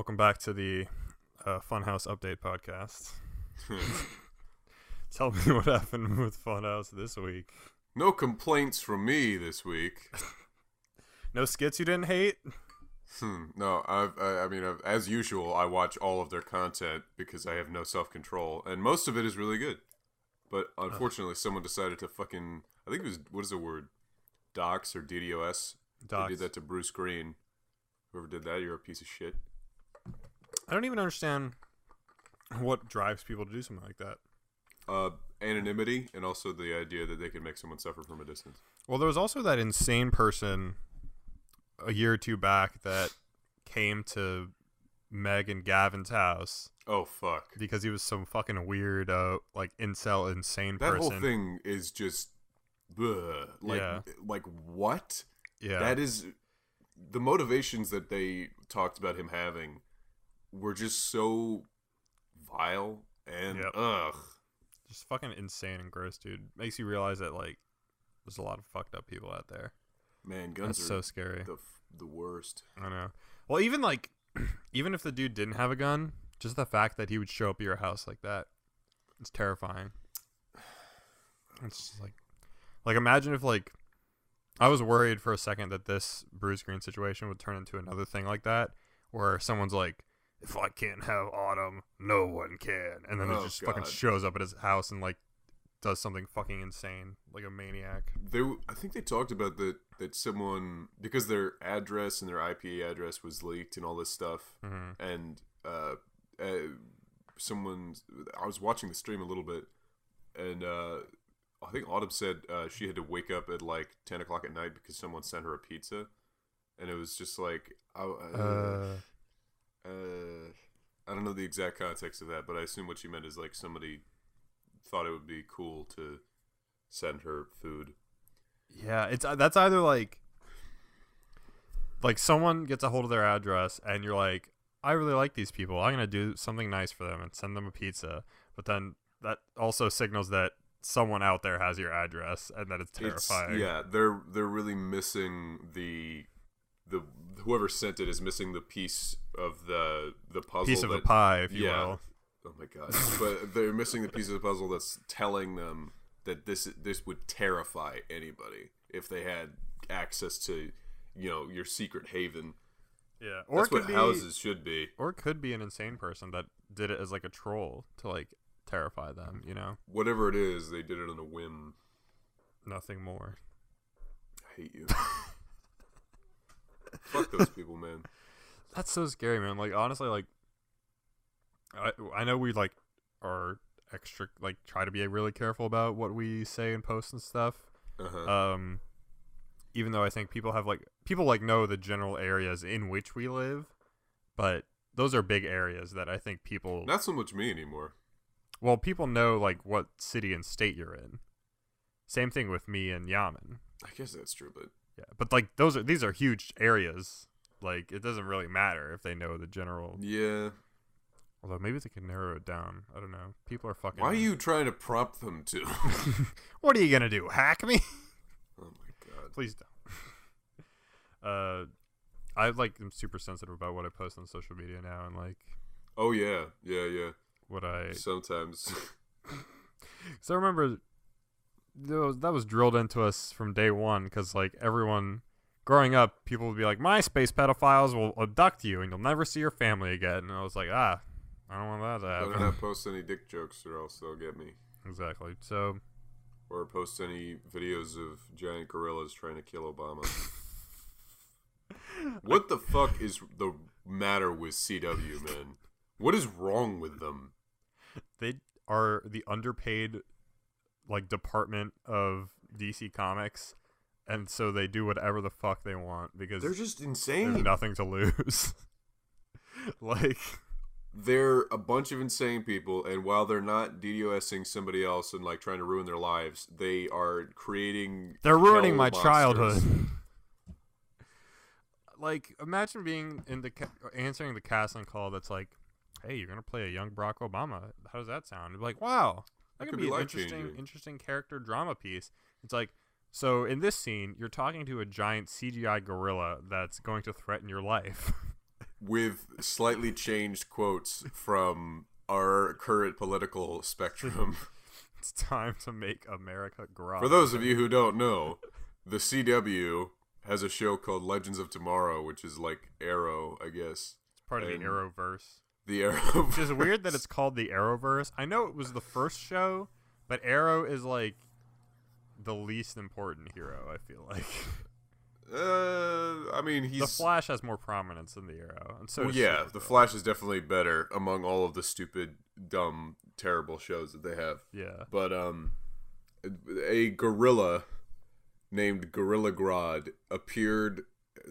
Welcome back to the Funhouse Update podcast. Tell me what happened with Funhouse this week. No complaints from me this week. No skits you didn't hate? No, I mean, as usual, I watch all of their content because I have no self-control, and most of it is really good. But unfortunately, someone decided to fucking, I think it was, what is the word? Docs or DDoS? Docs. They did that to Bruce Green. Whoever did that, you're a piece of shit. I don't even understand what drives people to do something like that. Anonymity, and also the idea that they can make someone suffer from a distance. Well, there was also that insane person a year or two back that came to Meg and Gavin's house. Oh, fuck. Because he was some fucking weird, like, incel, insane that person. That whole thing is just, like, what? Yeah. That is, the motivations that they talked about him having were just so vile and, ugh. Just fucking insane and gross, dude. Makes you realize that, like, there's a lot of fucked up people out there. Man, guns That's are so scary. The worst. I know. Well, even like, even if the dude didn't have a gun, just the fact that he would show up at your house like that, it's terrifying. It's just like imagine if like, I was worried for a second that this Bruce Green situation would turn into another thing like that, where someone's like, if I can't have Autumn, no one can, and then it just fucking shows up at his house and like does something fucking insane, like a maniac. I think they talked about that someone, because their address and their IP address was leaked and all this stuff, and I was watching the stream a little bit, and I think Autumn said she had to wake up at like 10 o'clock at night because someone sent her a pizza, and it was just like, I don't know the exact context of that, but I assume what she meant is like somebody thought it would be cool to send her food. Yeah, that's either like someone gets a hold of their address and you're like, I really like these people, I'm gonna do something nice for them and send them a pizza, but then that also signals that someone out there has your address and that it's terrifying. They're really missing the whoever sent it is missing the piece of the puzzle, piece of a pie, if you will. Oh my god! But they're missing the piece of the puzzle that's telling them that this would terrify anybody if they had access to, your secret haven. Yeah, or that's what houses should be. Or it could be an insane person that did it as like a troll to like terrify them. Whatever it is, they did it on a whim. Nothing more. I hate you. Fuck those people, man. That's so scary, man. Like, honestly, like, I know we, like, are extra, like, try to be really careful about what we say and post and stuff. Even though I think people know the general areas in which we live, but those are big areas that I think people... Not so much me anymore. Well, people know, like, what city and state you're in. Same thing with me and Yaman. I guess that's true, but... Yeah, but like these are huge areas. Like, it doesn't really matter if they know the general. Yeah. Although maybe they can narrow it down. I don't know. People are fucking. Why are you trying to prompt them to? What are you gonna do? Hack me? Oh my god! Please don't. I like am super sensitive about what I post on social media now, and like. Oh yeah. What I sometimes. So I remember. That was drilled into us from day one, because like everyone growing up, people would be like, MySpace pedophiles will abduct you and you'll never see your family again, and I was like, I don't want that to happen. Better not post any dick jokes or else they'll get me. Exactly. So, or post any videos of giant gorillas trying to kill Obama. What the fuck is the matter with CW, man? What is wrong with them? They are the underpaid like department of DC Comics, and so they do whatever the fuck they want because they're just insane. There's nothing to lose. Like, they're a bunch of insane people, and while they're not DDoSing somebody else and like trying to ruin their lives, they are creating. They're ruining my childhood. Like, imagine being in answering the casting call that's like, "Hey, you're gonna play a young Barack Obama. How does that sound?" You're like, "Wow, that could be an interesting character drama piece." It's like, so in this scene, you're talking to a giant CGI gorilla that's going to threaten your life. with slightly changed quotes from our current political spectrum. It's time to make America Grodd. For those of you who don't know, the CW has a show called Legends of Tomorrow, which is like Arrow, I guess. It's part of the Arrowverse. The Arrowverse. Which is weird that it's called the Arrowverse. I know it was the first show, but Arrow is like the least important hero, I feel like. I mean, The Flash has more prominence than the Arrow. And so well, yeah, the Flash is definitely better among all of the stupid, dumb, terrible shows that they have. Yeah. But a gorilla named Gorilla Grodd appeared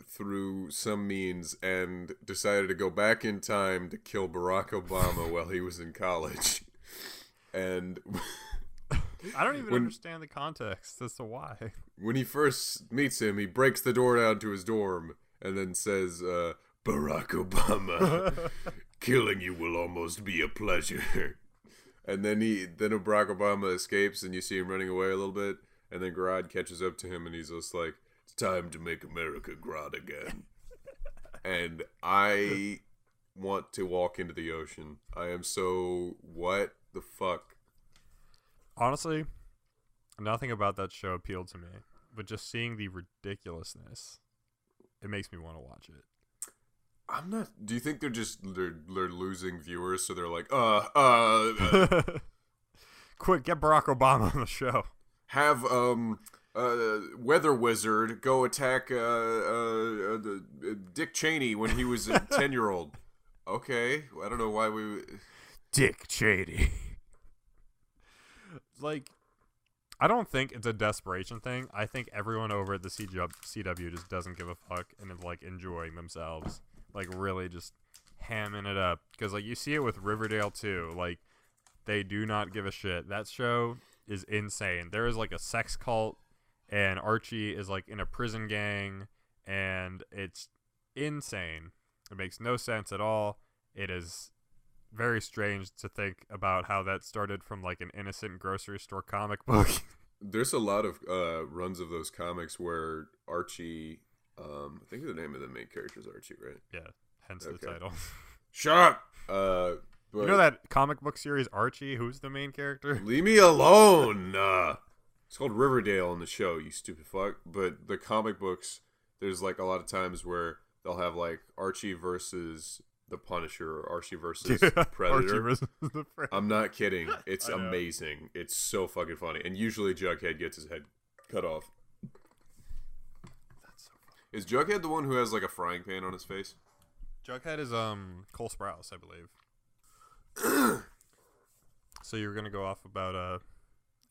through some means and decided to go back in time to kill Barack Obama while he was in college. And I don't even understand the context as to why. when he first meets him, he breaks the door down to his dorm and then says, Barack Obama, killing you will almost be a pleasure. And then Barack Obama escapes and you see him running away a little bit. And then Grodd catches up to him and he's just like, it's time to make America Grodd again. And I want to walk into the ocean. I am so, what the fuck? Honestly, nothing about that show appealed to me. But just seeing the ridiculousness, it makes me want to watch it. I'm not, do you think they're losing viewers so they're like, Quick, get Barack Obama on the show. Have Weather Wizard go attack Dick Cheney when he was a 10-year-old. Okay, I don't know why we. Dick Cheney. Like, I don't think it's a desperation thing. I think everyone over at the CW just doesn't give a fuck and is like enjoying themselves, like really just hamming it up. Because like you see it with Riverdale too. Like they do not give a shit. That show is insane. There is like a sex cult and Archie is like in a prison gang and it's insane. It makes no sense at all. It is very strange to think about how that started from like an innocent grocery store comic book. There's a lot of runs of those comics where Archie, I think the name of the main character is Archie, right? Yeah, hence the title. Shut up! But you know that comic book series Archie? Who's the main character? Leave me alone! It's called Riverdale in the show, you stupid fuck. But the comic books, there's like a lot of times where they'll have like Archie versus the Punisher or Archie versus Predator. Archie versus the Predator. I'm not kidding. It's amazing. It's so fucking funny. And usually Jughead gets his head cut off. That's so funny. Is Jughead the one who has like a frying pan on his face? Jughead is Cole Sprouse, I believe. So you were gonna go off about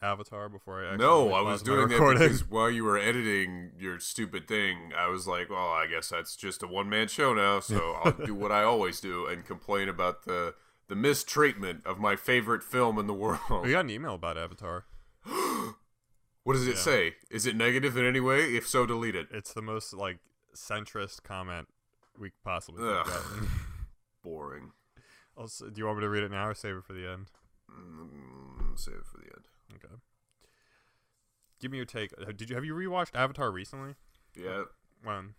Avatar before I actually I was doing that because while you were editing your stupid thing, I was like, well, I guess that's just a one-man show now, so I'll do what I always do and complain about the mistreatment of my favorite film in the world. We got an email about Avatar. What does it say? Is it negative in any way? If so, delete it. It's the most like centrist comment we possibly could have gotten. Boring. Also, do you want me to read it now or save it for the end? Save it for the end. Okay. Give me your take. Have you rewatched Avatar recently? Yeah. When?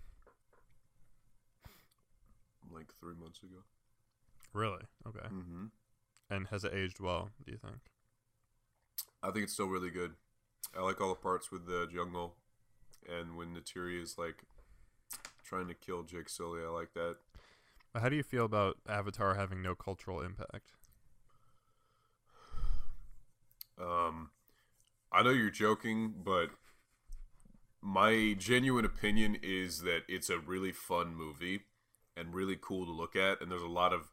Like 3 months ago. Really? Okay. Mm-hmm. And has it aged well, do you think? I think it's still really good. I like all the parts with the jungle. And when Neytiri is like trying to kill Jake Sully, I like that. How do you feel about Avatar having no cultural impact? I know you're joking, but my genuine opinion is that it's a really fun movie and really cool to look at, and there's a lot of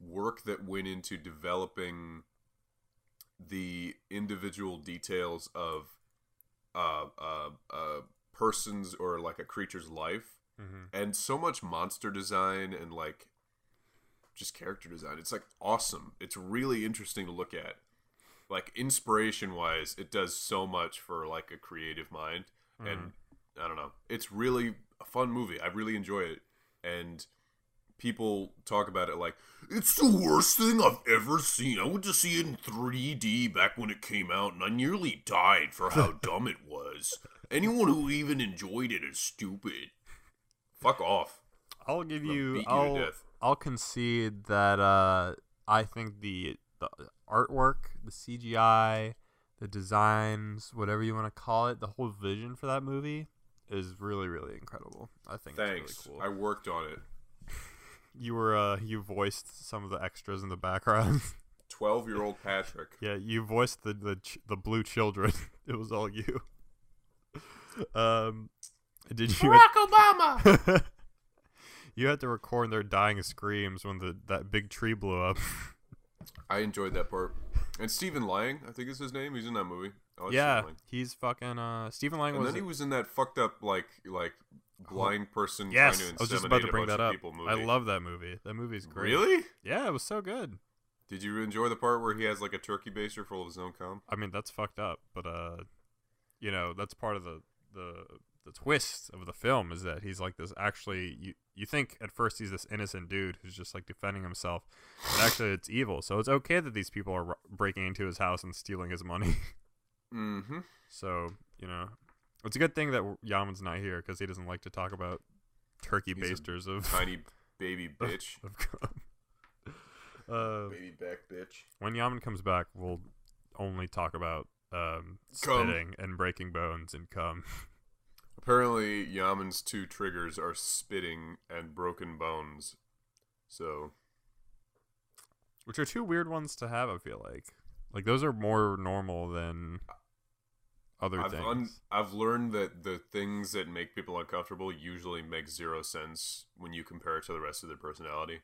work that went into developing the individual details of a person's or like a creature's life, and so much monster design and like just character design. It's like awesome. It's really interesting to look at. Like inspiration wise, it does so much for like a creative mind, and I don't know. It's really a fun movie. I really enjoy it, and people talk about it like it's the worst thing I've ever seen. I went to see it in 3D back when it came out, and I nearly died for how dumb it was. Anyone who even enjoyed it is stupid. Fuck off. I'll give They'll you. beat you to death. I'll concede that I think the artwork, the CGI, the designs, whatever you want to call it, the whole vision for that movie is really, really incredible. I think Thanks. it's really cool. I worked on it. You voiced some of the extras in the background. 12-year-old Patrick. Yeah, you voiced the blue children. It was all you. Did you Barack Obama. You had to record their dying screams when that big tree blew up. I enjoyed that part. And Stephen Lang, I think is his name. He's in that movie. Yeah, he's fucking Stephen Lang. And then he was in that fucked up like blind person yes, trying to I was just about to inseminate bring a bunch that of up. people movie. I love that movie. That movie's great. Really? Yeah, it was so good. Did you enjoy the part where he has like a turkey baster full of his own cum? I mean, that's fucked up, but that's part of the twist of the film is that he's like this. Actually, you think at first he's this innocent dude who's just like defending himself, but actually it's evil. So it's okay that these people are breaking into his house and stealing his money. Mm-hmm. So it's a good thing that Yaman's not here because he doesn't like to talk about turkey basters of tiny baby bitch. Baby back bitch. When Yaman comes back, we'll only talk about spitting and breaking bones and cum. Apparently, Yaman's 2 triggers are spitting and broken bones. So, which are 2 weird ones to have. I feel like those are more normal than other things. I've learned that the things that make people uncomfortable usually make 0 sense when you compare it to the rest of their personality.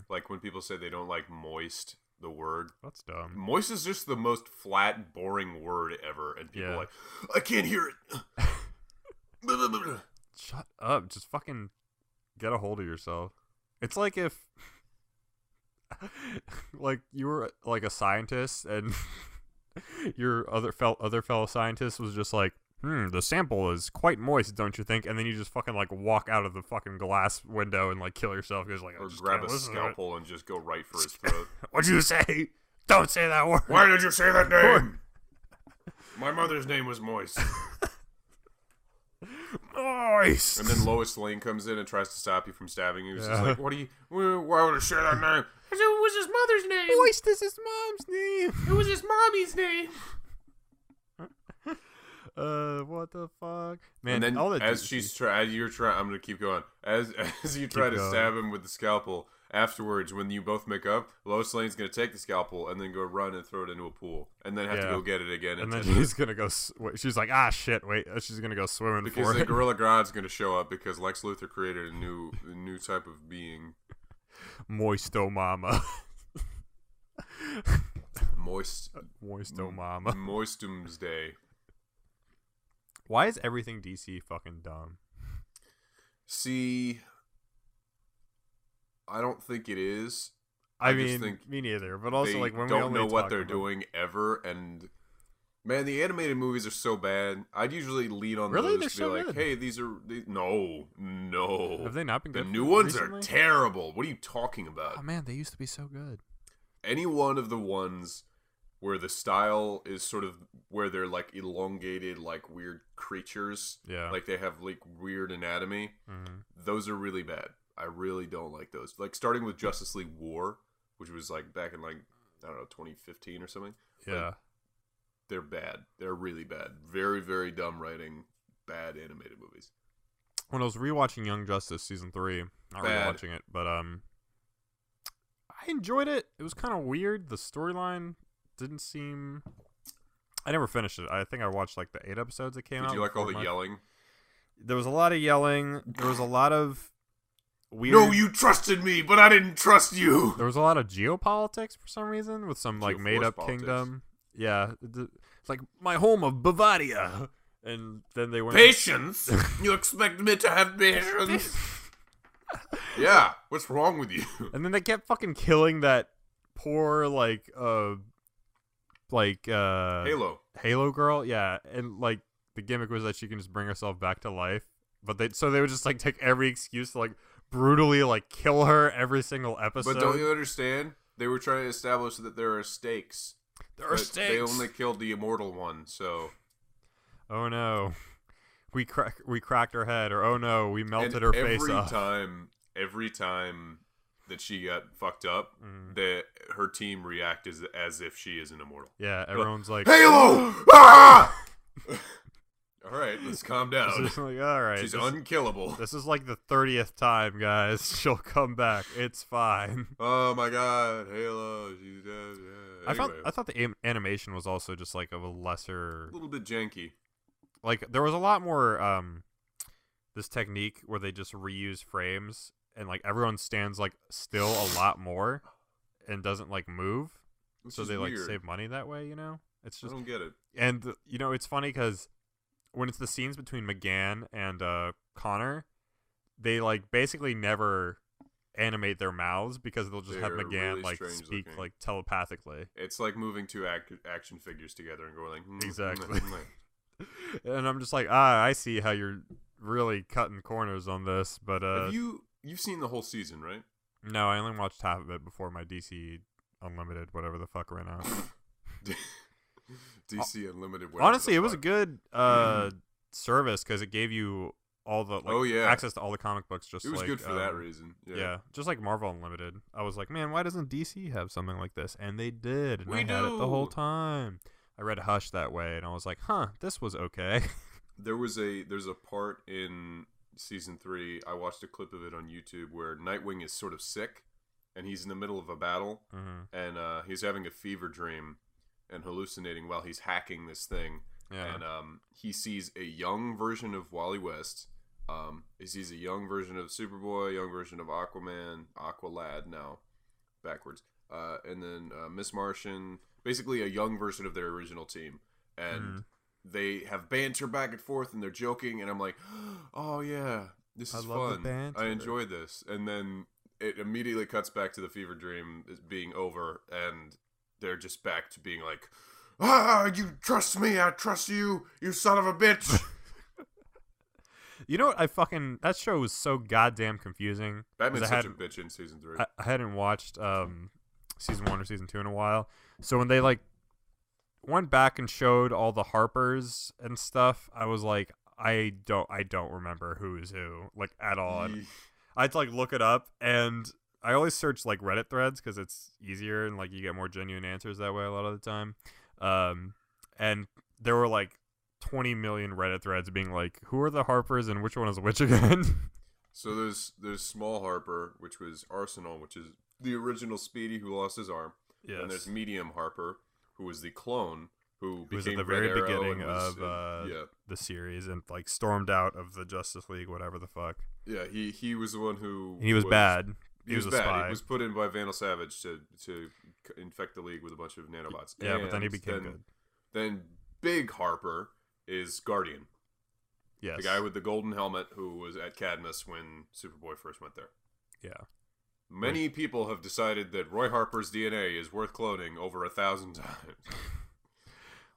Like when people say they don't like moist, the word. That's dumb. Moist is just the most flat, boring word ever, and people are like, I can't hear it. Shut up. Just fucking get a hold of yourself. It's like if like you were like a scientist and your other fellow scientist was just like, the sample is quite moist, don't you think? And then you just fucking like walk out of the fucking glass window and like kill yourself because like, or grab a scalpel and just go right for his throat. What'd you say? Don't say that word. Why did you say that name? My mother's name was Moist. Moist. And then Lois Lane comes in and tries to stop you from stabbing you. She's just like, why would I say that name? It was his mother's name. Moist is his mom's name. It was his mommy's name. What the fuck, man? And then as she's I'm gonna keep going. As you try to stab him with the scalpel, afterwards, when you both make up, Lois Lane's gonna take the scalpel and then go run and throw it into a pool, and then have to go get it again. And then she's gonna go. She's like, shit, wait. She's gonna go swimming because the Gorilla Grodd's gonna show up because Lex Luthor created a new type of being. Moisto Mama. Moisto Mama. Moistumsday. Why is everything DC fucking dumb? See, I don't think it is. I mean, think me neither. But also, like, when we don't know what they're doing ever, and man, the animated movies are so bad. I'd usually lead on those to be so like, good. Hey, no. Have they not been good? The new ones are terrible. What are you talking about? Oh man, they used to be so good. Any one of the ones where the style is sort of where they're like elongated, like weird creatures. Yeah. Like they have like weird anatomy. Mm-hmm. Those are really bad. I really don't like those. Like starting with Justice League War, which was like back in like, I don't know, 2015 or something. Yeah. Like, they're bad. They're really bad. Very, very dumb writing. Bad animated movies. When I was rewatching Young Justice season 3, not rewatching it, but I enjoyed it. It was kind of weird. The storyline didn't seem. I never finished it. I think I watched like the 8 episodes that came out. Did you like all the yelling? There was a lot of yelling. There was a lot of weird. No, you trusted me, but I didn't trust you. There was a lot of geopolitics for some reason with some like made up kingdom. Yeah, it's like my home of Bavaria, and then they went patience. You expect me to have patience? Yeah, what's wrong with you? And then they kept fucking killing that poor Halo girl. Yeah, and like the gimmick was that she can just bring herself back to life, but they would just like take every excuse to like brutally like kill her every single episode. But don't you understand? They were trying to establish that there are stakes. There are stakes. They only killed the immortal one, so. Oh no, we cracked her head, or oh no, we melted her face off. every time that she got fucked up, that her team react as if she is an immortal. Yeah, everyone's like, Halo! Ah! All right, let's calm down. It's like, all right, She's unkillable. This is like the 30th time, guys. She'll come back. It's fine. Oh my god, Halo, she's dead. Yeah. Anyway, I thought the animation was also just like of a lesser, a little bit janky. like there was a lot more this technique where they just reuse frames and like everyone stands like still a lot more and doesn't like move, so they like save money that way. You know, it's just I don't get it. And you know, it's funny because when it's the scenes between McGann and Connor, they like basically never animate their mouths because they'll just have McGann really like speak looking. like telepathically. It's like moving two action figures together and going like Exactly. And I'm just like, I see how you're really cutting corners on this, but have you've seen the whole season, right? No, I only watched half of it before my DC Unlimited whatever the fuck ran out. DC Unlimited. Honestly, it was a good service because it gave you all the access to all the comic books. Just it was like, good for that reason. Yeah, just like Marvel Unlimited. I was like, man, why doesn't DC have something like this? And they did. And I had it the whole time. I read Hush that way, and I was like, huh, this was okay. There's a part in season 3. I watched a clip of it on YouTube where Nightwing is sort of sick, and he's in the middle of a battle, and he's having a fever dream and hallucinating while he's hacking this thing. Yeah. And he sees a young version of Wally West. He sees a young version of Superboy, a young version of Aquaman, Aqualad now, backwards. And then Miss Martian, basically a young version of their original team. And they have banter back and forth, and they're joking, and I'm like, oh yeah, this is fun. I enjoyed this. And then it immediately cuts back to the fever dream being over, and they're just back to being like, you trust me, I trust you, you son of a bitch. You know what? That show was so goddamn confusing. Batman's such a bitch in season 3. I hadn't watched season 1 or season 2 in a while. So when they like went back and showed all the Harpers and stuff, I was like, I don't remember who is who, like, at all. And I had to like look it up, and I always search like Reddit threads because it's easier and like you get more genuine answers that way a lot of the time. And there were like 20 million Reddit threads being like, who are the Harpers and which one is which again? So there's Small Harper, which was Arsenal, which is the original Speedy who lost his arm. Yes. And there's Medium Harper, who was the clone who was at the very beginning of the series and like stormed out of the Justice League, whatever the fuck. Yeah, he was the one who he was bad. He was a spy. He was put in by Vandal Savage to infect the League with a bunch of nanobots. Yeah, but then he became good. Then Big Harper is Guardian. Yes. The guy with the golden helmet who was at Cadmus when Superboy first went there. Yeah. Many people have decided that Roy Harper's DNA is worth cloning over 1,000 times.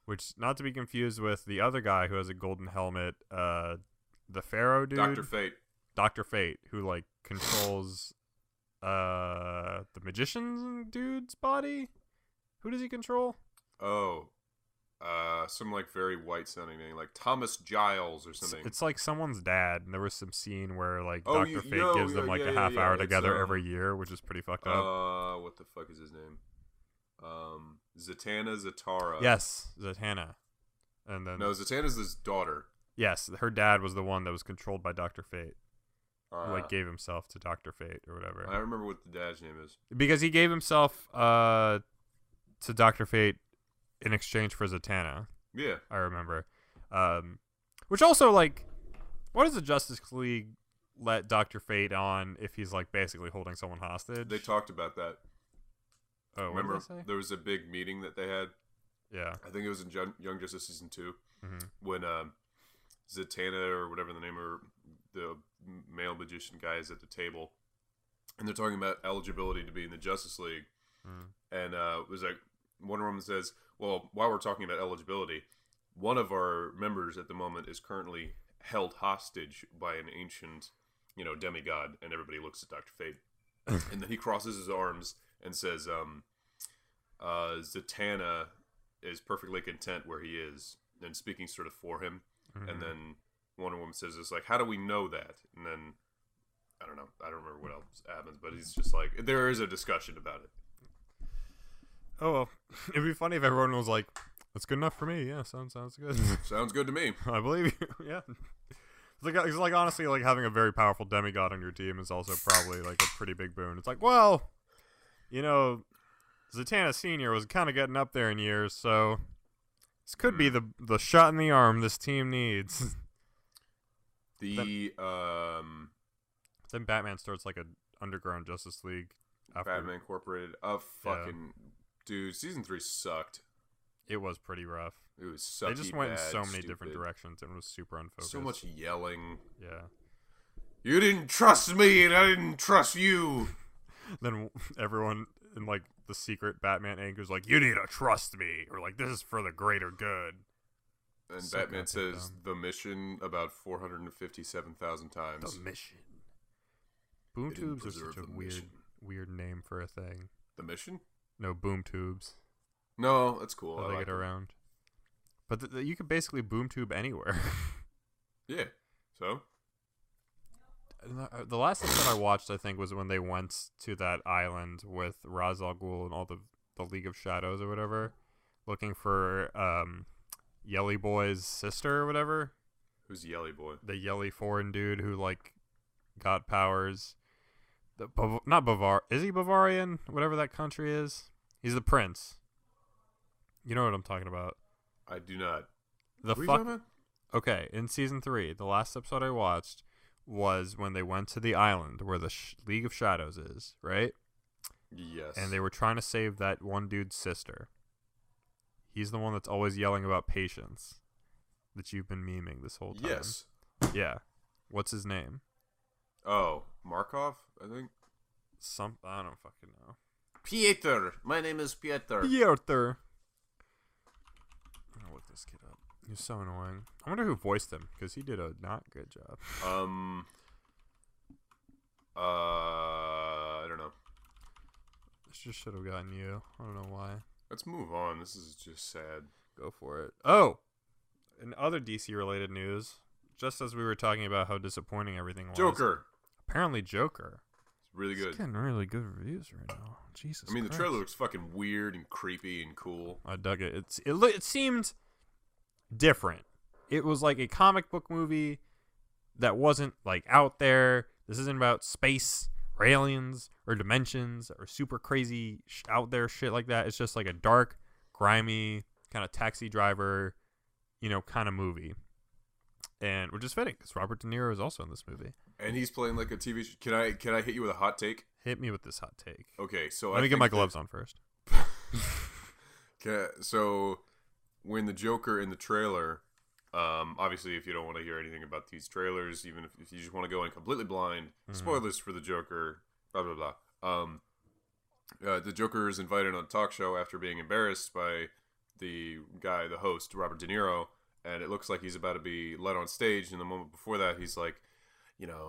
Which, not to be confused with the other guy who has a golden helmet, the Pharaoh dude. Dr. Fate, who like controls the magician dude's body. Who does he control? Oh, some like very white sounding name, like Thomas Giles or something. It's like someone's dad, and there was some scene where like Dr. Fate gives them like a half hour together every year, which is pretty fucked up. What the fuck is his name? Zatanna Zatara. Yes, Zatanna. And then Zatanna's his daughter. Yes, her dad was the one that was controlled by Dr. Fate. Who like gave himself to Dr. Fate or whatever. I don't remember what the dad's name is. Because he gave himself to Dr. Fate in exchange for Zatanna. Yeah. I remember. Which also, like, what does the Justice League let Dr. Fate on if he's, like, basically holding someone hostage? They talked about that. Oh, remember, what did they say? There was a big meeting that they had. Yeah. I think it was in Young Justice Season 2 when Zatanna or whatever the name of the male magician guy is at the table. And they're talking about eligibility to be in the Justice League. And it was like, Wonder Woman says, well, while we're talking about eligibility, one of our members at the moment is currently held hostage by an ancient, demigod, and everybody looks at Dr. Fate. And then he crosses his arms and says, Zatanna is perfectly content where he is, and speaking sort of for him. And then Wonder Woman says, it's like, how do we know that? And then I don't know. I don't remember what else happens, but he's just like, there is a discussion about it. Oh, well. It'd be funny if everyone was like, that's good enough for me. Yeah, sounds good. Sounds good to me. I believe you. Yeah. It's like honestly, like having a very powerful demigod on your team is also probably like a pretty big boon. It's like, well, you know, Zatanna Senior was kind of getting up there in years, so this could be the shot in the arm this team needs. Then Batman starts like a underground Justice League. After Batman Incorporated. Dude, season 3 sucked. It was pretty rough. It was sucky. They just went in so many stupid. different directions and it was super unfocused. So much yelling. Yeah. You didn't trust me and I didn't trust you. Then everyone in like the secret Batman anchor's like, you need to trust me, or like, this is for the greater good. And So Batman says dumb. the mission about 457,000 times. The mission. Boom They didn't tubes are preserve such a the mission. weird name for a thing. The mission? No, boom tubes. No, that's cool. How I they like get it. around. But you could basically boom tube anywhere. Yeah. So? The last episode I watched, I think, was when they went to that island with Ra's al Ghul and all the League of Shadows or whatever, looking for Yelly Boy's sister or whatever. Who's Yelly Boy? The yelly foreign dude who like got powers. Not Bavar. Is he Bavarian? Whatever that country is. He's the prince. You know what I'm talking about. I do not. The What are you fuck. talking about? Okay, in season 3, the last episode I watched was when they went to the island where the League of Shadows is, right? Yes. And they were trying to save that one dude's sister. He's the one that's always yelling about patience that you've been memeing this whole time. Yes. Yeah. What's his name? Oh, Markov, I think. I don't fucking know. Pieter. My name is Pieter. Pieter. I'll look this kid up. He's so annoying. I wonder who voiced him, because he did a not good job. I don't know. This just should have gotten you. I don't know why. Let's move on. This is just sad. Go for it. Oh! In other DC-related news, just as we were talking about how disappointing everything was. Joker. Apparently Joker. It's really good. It's getting really good reviews right now. Jesus I mean, the Christ. trailer looks fucking weird and creepy and cool. I dug it. It seemed different. It was like a comic book movie that wasn't like out there. This isn't about space or aliens or dimensions or super crazy out there shit like that. It's just like a dark, grimy kind of taxi driver, kind of movie. And which is fitting because Robert De Niro is also in this movie. And he's playing like a TV show. Can I hit you with a hot take? Hit me with this hot take. Okay, so Let me get my gloves on first. So when the Joker in the trailer, obviously if you don't want to hear anything about these trailers, even if you just want to go in completely blind, spoilers for the Joker, blah blah blah. The Joker is invited on a talk show after being embarrassed by the host, Robert De Niro, and it looks like he's about to be led on stage. And the moment before that, he's like,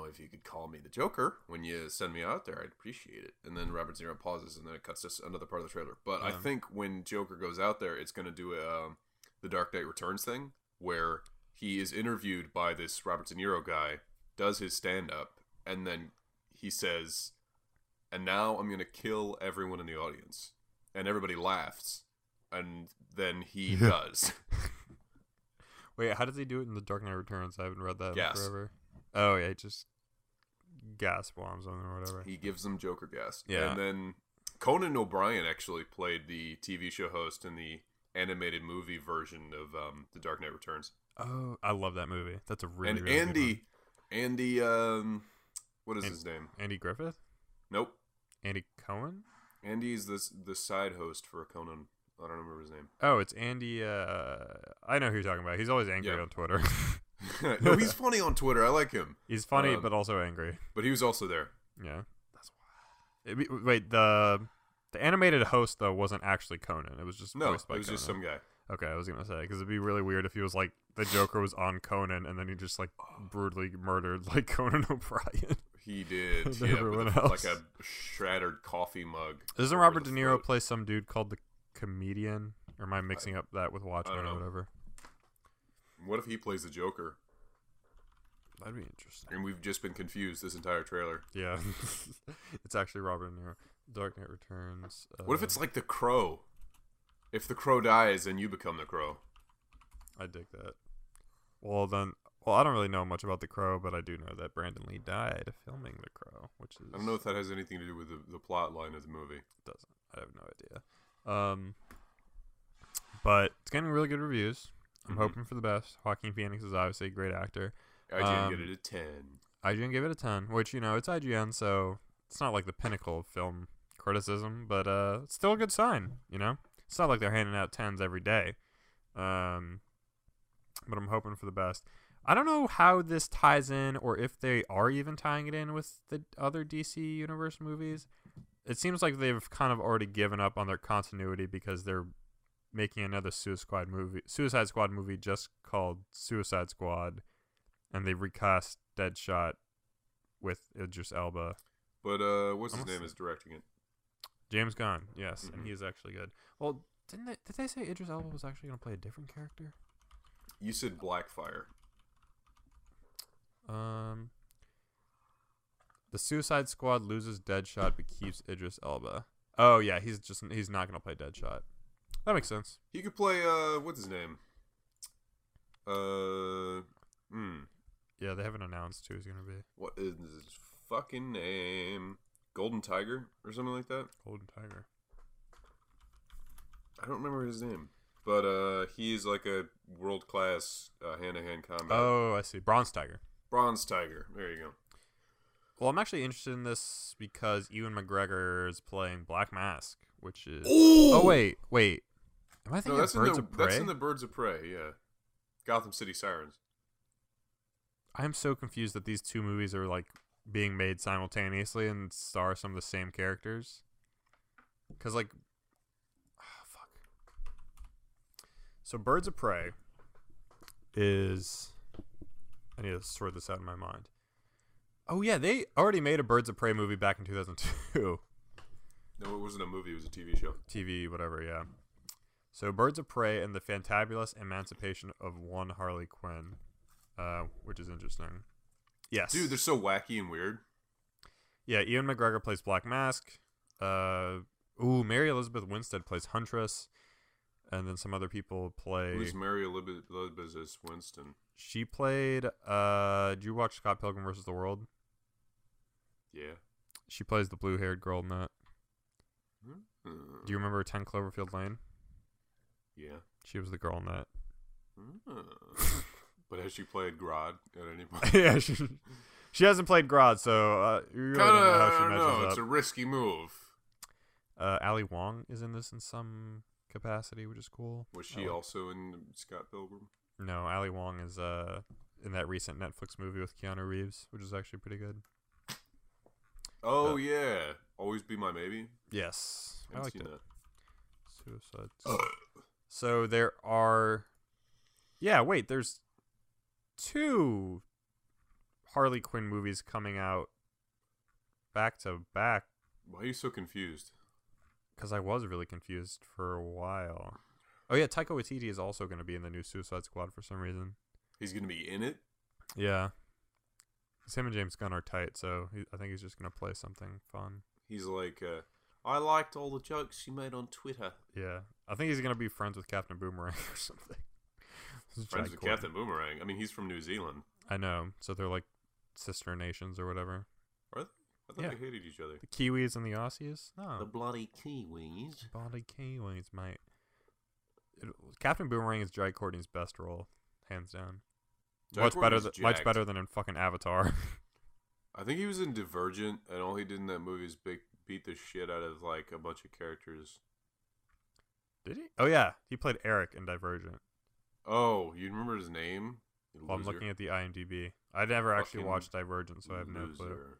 if you could call me the Joker when you send me out there, I'd appreciate it. And then Robert De Niro pauses, and then it cuts to another part of the trailer. But I think when Joker goes out there, it's going to do the Dark Knight Returns thing, where he is interviewed by this Robert De Niro guy, does his stand-up, and then he says, and now I'm going to kill everyone in the audience. And everybody laughs. And then he does. Wait, how does he do it in The Dark Knight Returns? I haven't read that in Gas. forever. Oh, yeah, he just gas bombs them or whatever. He gives them Joker gas. Yeah. And then Conan O'Brien actually played the TV show host in the animated movie version of The Dark Knight Returns. Oh, I love that movie. That's a really, And really Andy, what is his name? Andy Griffith? Nope. Andy Cohen? Andy's the side host for Conan. I don't remember his name. Oh, it's Andy, I know who you're talking about. He's always angry on Twitter. No, he's funny on Twitter. I like him. He's funny, but also angry. But he was also there. Yeah. That's wild. Wait, the animated host, though, wasn't actually Conan. It was just voiced by it was Conan. just some guy. Okay, I was going to say, because it'd be really weird if he was like, the Joker was on Conan, and then he just, like, brutally murdered, like, Conan O'Brien. He did. And Yeah, everyone with else. like a shattered coffee mug. Doesn't over Robert the De Niro throat. play some dude called the Comedian? Or am I mixing up that with Watchmen don't or know. whatever? What if he plays the Joker? That'd be interesting. And we've just been confused this entire trailer. Yeah. It's actually Robert De Niro. Dark Knight Returns. What if it's like The Crow? If the Crow dies, then you become the Crow. I dig that. Well, I don't really know much about The Crow, but I do know that Brandon Lee died filming The Crow, which is... I don't know if that has anything to do with the plot line of the movie. It doesn't. I have no idea. But it's getting really good reviews. I'm hoping for the best. Joaquin Phoenix is obviously a great actor. IGN gave it a 10. IGN gave it a 10, which, it's IGN, so it's not like the pinnacle of film criticism, but it's still a good sign, It's not like they're handing out 10s every day. But I'm hoping for the best. I don't know how this ties in, or if they are even tying it in with the other DC Universe movies. It seems like they've kind of already given up on their continuity because they're making another Suicide Squad movie just called Suicide Squad, and they recast Deadshot with Idris Elba. But what's his name is directing it? James Gunn, yes, and he is actually good. Well, did they say Idris Elba was actually going to play a different character? You said Blackfire. The Suicide Squad loses Deadshot but keeps Idris Elba. Oh yeah, he's not going to play Deadshot. That makes sense. He could play what's his name? Yeah, they haven't announced who he's going to be. What is his fucking name? Golden Tiger or something like that? Golden Tiger. I don't remember his name. But he's like a world-class hand-to-hand combat. Oh, I see. Bronze Tiger. Bronze Tiger. There you go. Well, I'm actually interested in this because Ewan McGregor is playing Black Mask, which is... Ooh! Oh, wait. Am I thinking of Birds of Prey? That's in the Birds of Prey, yeah. Gotham City Sirens. I'm so confused that these two movies are, like, being made simultaneously and star some of the same characters. Because, like... fuck. So, Birds of Prey is... I need to sort this out in my mind. Oh, yeah, they already made a Birds of Prey movie back in 2002. No, it wasn't a movie. It was a TV show. TV, whatever, yeah. So, Birds of Prey and the Fantabulous Emancipation of One Harley Quinn, which is interesting. Yes. Dude, they're so wacky and weird. Yeah, Ewan McGregor plays Black Mask. Mary Elizabeth Winstead plays Huntress. And then some other people play... Who's Mary Elizabeth Winston? She played... did you watch Scott Pilgrim vs. the World? Yeah. She plays the blue-haired girl in that. Do you remember 10 Cloverfield Lane? Yeah. She was the girl in that. But has she played Grodd at any point? Yeah, she hasn't played Grodd, so you really don't know how she measures up. It's a risky move. Ali Wong is in this in some capacity, which is cool. Was she also in Scott Pilgrim? No, Ali Wong is in that recent Netflix movie with Keanu Reeves, which is actually pretty good. Oh, yeah. Always Be My Maybe? Yes. I like that. Suicide. Oh. So there are... Yeah, wait, there's 2 Harley Quinn movies coming out back to back. Why are you so confused? Because I was really confused for a while. Oh yeah, Taika Waititi is also going to be in the new Suicide Squad for some reason. He's going to be in it? Yeah. Because him and James Gunn are tight, so I think he's just going to play something fun. He's like, I liked all the jokes you made on Twitter. Yeah. I think he's going to be friends with Captain Boomerang or something. Friends with Captain Boomerang? I mean, he's from New Zealand. I know. So they're like sister nations or whatever. Are they? I thought they hated each other. The Kiwis and the Aussies? No. The bloody Kiwis. Bloody Kiwis, mate. Captain Boomerang is Jai Courtney's best role, hands down. Much better than in fucking Avatar. I think he was in Divergent, and all he did in that movie is beat the shit out of like a bunch of characters. Did he? Oh yeah, he played Eric in Divergent. Oh, you remember his name? Well, I'm looking at the IMDb. I never actually watched Divergent, so I have no clue. Loser.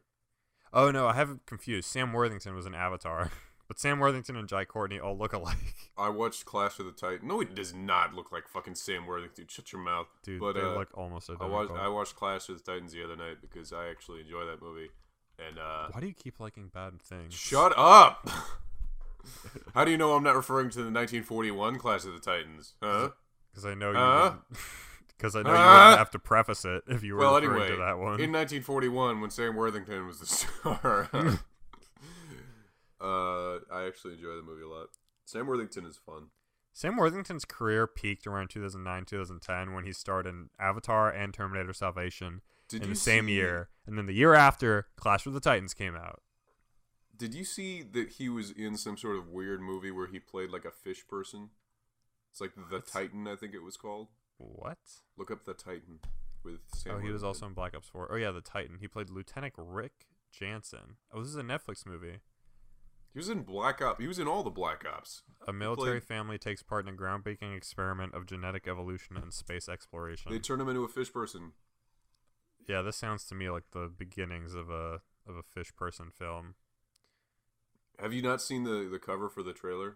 Oh no, I have it confused. Sam Worthington was in Avatar. But Sam Worthington and Jai Courtney all look alike. I watched Clash of the Titans. No, it does not look like fucking Sam Worthington. Shut your mouth. Dude, but, they look almost identical. I watched Clash of the Titans the other night because I actually enjoy that movie. And why do you keep liking bad things? Shut up! How do you know I'm not referring to the 1941 Clash of the Titans? Huh? Because I know you Because I know you wouldn't have to preface it if you were well, referring anyway, to that one. In 1941, when Sam Worthington was the star, I actually enjoy the movie a lot. Sam Worthington is fun. Sam Worthington's career peaked around 2009, 2010 when he starred in Avatar and Terminator Salvation in the same year. And then the year after, Clash of the Titans came out. Did you see that he was in some sort of weird movie where he played like a fish person? It's like The Titan, I think it was called. What? Look up The Titan with Sam Oh, he was Worthington. also in Black Ops 4. Oh, yeah, The Titan. He played Lieutenant Rick Jansen. Oh, this is a Netflix movie. He was in Black Ops. He was in all the Black Ops. A military family takes part in a groundbreaking experiment of genetic evolution and space exploration. They turned him into a fish person. Yeah, this sounds to me like the beginnings of a fish person film. Have you not seen the cover for the trailer?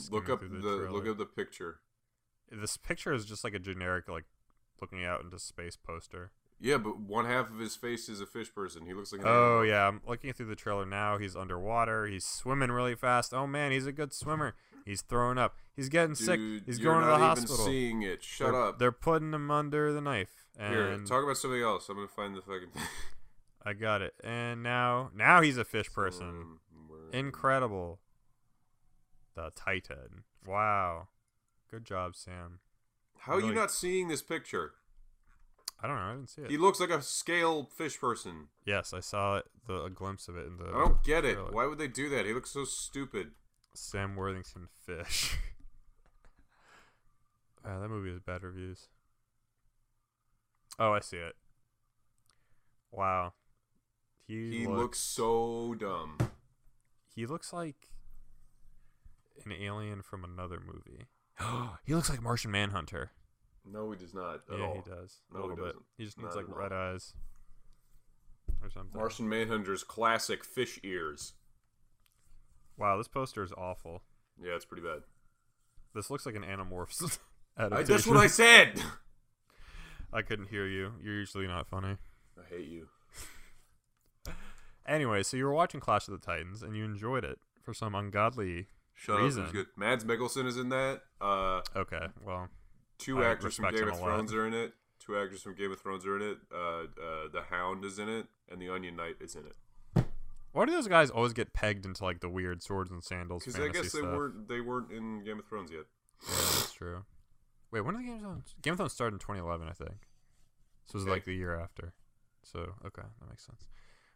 Look up the picture. This picture is just like a generic, like, looking out into space poster. Yeah, but one half of his face is a fish person. He looks like an Oh, animal. yeah. I'm looking through the trailer now. He's underwater. He's swimming really fast. Oh, man, he's a good swimmer. He's throwing up. He's getting sick. He's going to the hospital. You're not even seeing it. Shut up. They're putting him under the knife. And Here, talk about something else. I'm going to find the fucking thing. I got it. And now he's a fish person. Incredible. The Titan. Wow. Good job, Sam. How are you not seeing this picture? I don't know. I didn't see it. He looks like a scale fish person. Yes, I saw it. A glimpse of it in the. I don't get it. trailer. Why would they do that? He looks so stupid. Sam Worthington fish. That movie has bad reviews. Oh, I see it. Wow. He looks so dumb. He looks like an alien from another movie. He looks like Martian Manhunter. No, he does not at Yeah, all. he does. No, a little he bit. doesn't. He just needs Not like at red all. eyes or something. Martian Manhunter's classic fish ears. Wow, this poster is awful. Yeah, it's pretty bad. This looks like an Animorphs adaptation. That's what I said! I couldn't hear you. You're usually not funny. I hate you. Anyway, so you were watching Clash of the Titans and you enjoyed it for some ungodly reason. Up, it was good. Mads Mikkelsen is in that. Okay, well, Two I actors from respect Game him of a lot. Thrones are in it. Two actors from Game of Thrones are in it. The Hound is in it, and the Onion Knight is in it. why do those guys always get pegged into like the weird swords and sandals? Because I guess stuff? they weren't in Game of Thrones yet. Yeah, that's true. Wait, when did Game of Thrones? Game of Thrones started in 2011, I think. So it was like the year after. So okay, that makes sense.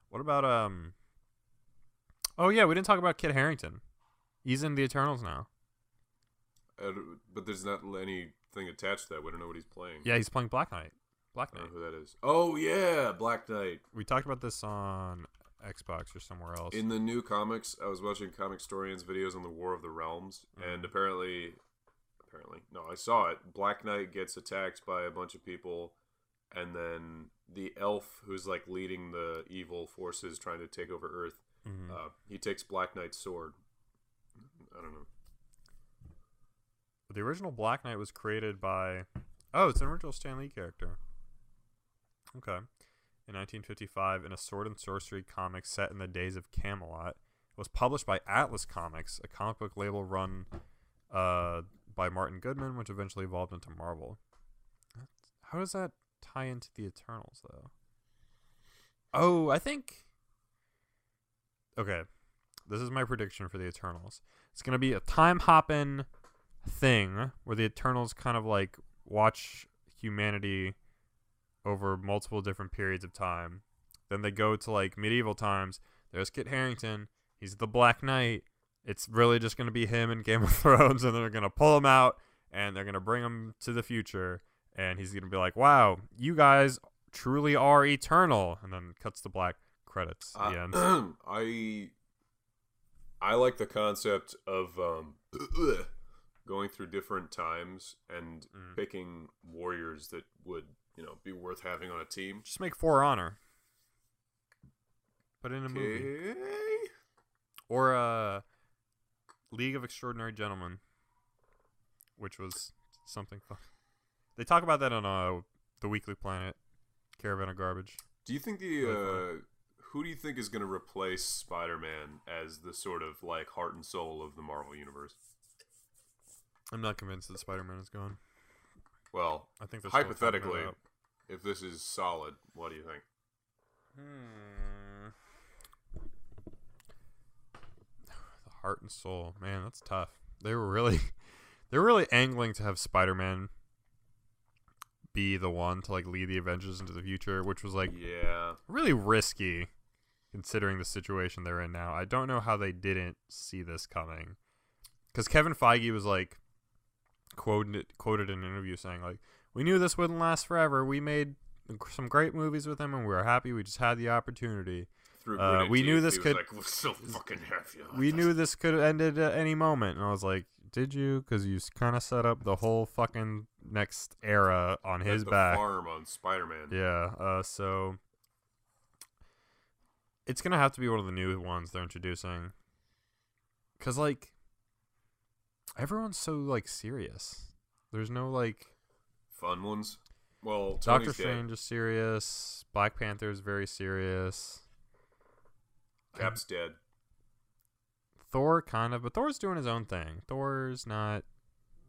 What about Oh yeah, we didn't talk about Kit Harington. He's in the Eternals now. But there's not anything attached to that. We don't know what he's playing. Yeah, he's playing Black Knight. Black I Knight. don't know who that is. Oh yeah, Black Knight. We talked about this on Xbox or somewhere else. In the new comics, I was watching Comic Storian's videos on the War of the Realms, and apparently, no, I saw it. Black Knight gets attacked by a bunch of people, and then the elf who's like leading the evil forces trying to take over Earth, he takes Black Knight's sword. I don't know. The original Black Knight was created by... Oh, it's an original Stan Lee character. Okay. In 1955, in a sword and sorcery comic set in the days of Camelot, it was published by Atlas Comics, a comic book label run by Martin Goodman, which eventually evolved into Marvel. How does that tie into the Eternals, though? Oh, I think... Okay. This is my prediction for the Eternals. It's going to be a time-hopping thing where the Eternals kind of like watch humanity over multiple different periods of time. Then they go to like medieval times. There's Kit Harington. He's the Black Knight. It's really just going to be him in Game of Thrones, and they're going to pull him out and they're going to bring him to the future, and he's going to be like, wow, you guys truly are eternal, and then cuts the black credits at the end. I like the concept of going through different times and picking warriors that would, be worth having on a team. Just make For Honor. Put it in a movie. Or League of Extraordinary Gentlemen, which was something fun. They talk about that on the Weekly Planet, Caravan of Garbage. Do you think who do you think is going to replace Spider-Man as the sort of like heart and soul of the Marvel universe? I'm not convinced that Spider-Man is gone. Well, I think they're still hypothetically, talking it up. if this is solid, what do you think? The heart and soul, man, that's tough. They were really angling to have Spider-Man be the one to like lead the Avengers into the future, which was like really risky considering the situation they're in now. I don't know how they didn't see this coming, because Kevin Feige was like quoted in an interview saying like, we knew this wouldn't last forever. We made some great movies with him, and we were happy. We just had the opportunity. We knew this could. Like, we're so fucking happy. We knew this could have ended at any moment, and I was like, did you? Because you kind of set up the whole fucking next era on his back. Farm on Spider-Man. Yeah. So it's gonna have to be one of the new ones they're introducing, because like everyone's so like serious. There's no like fun ones. Well, Doctor Strange is serious. Black Panther is very serious. Cap's dead. Thor kind of, but Thor's doing his own thing. Thor's not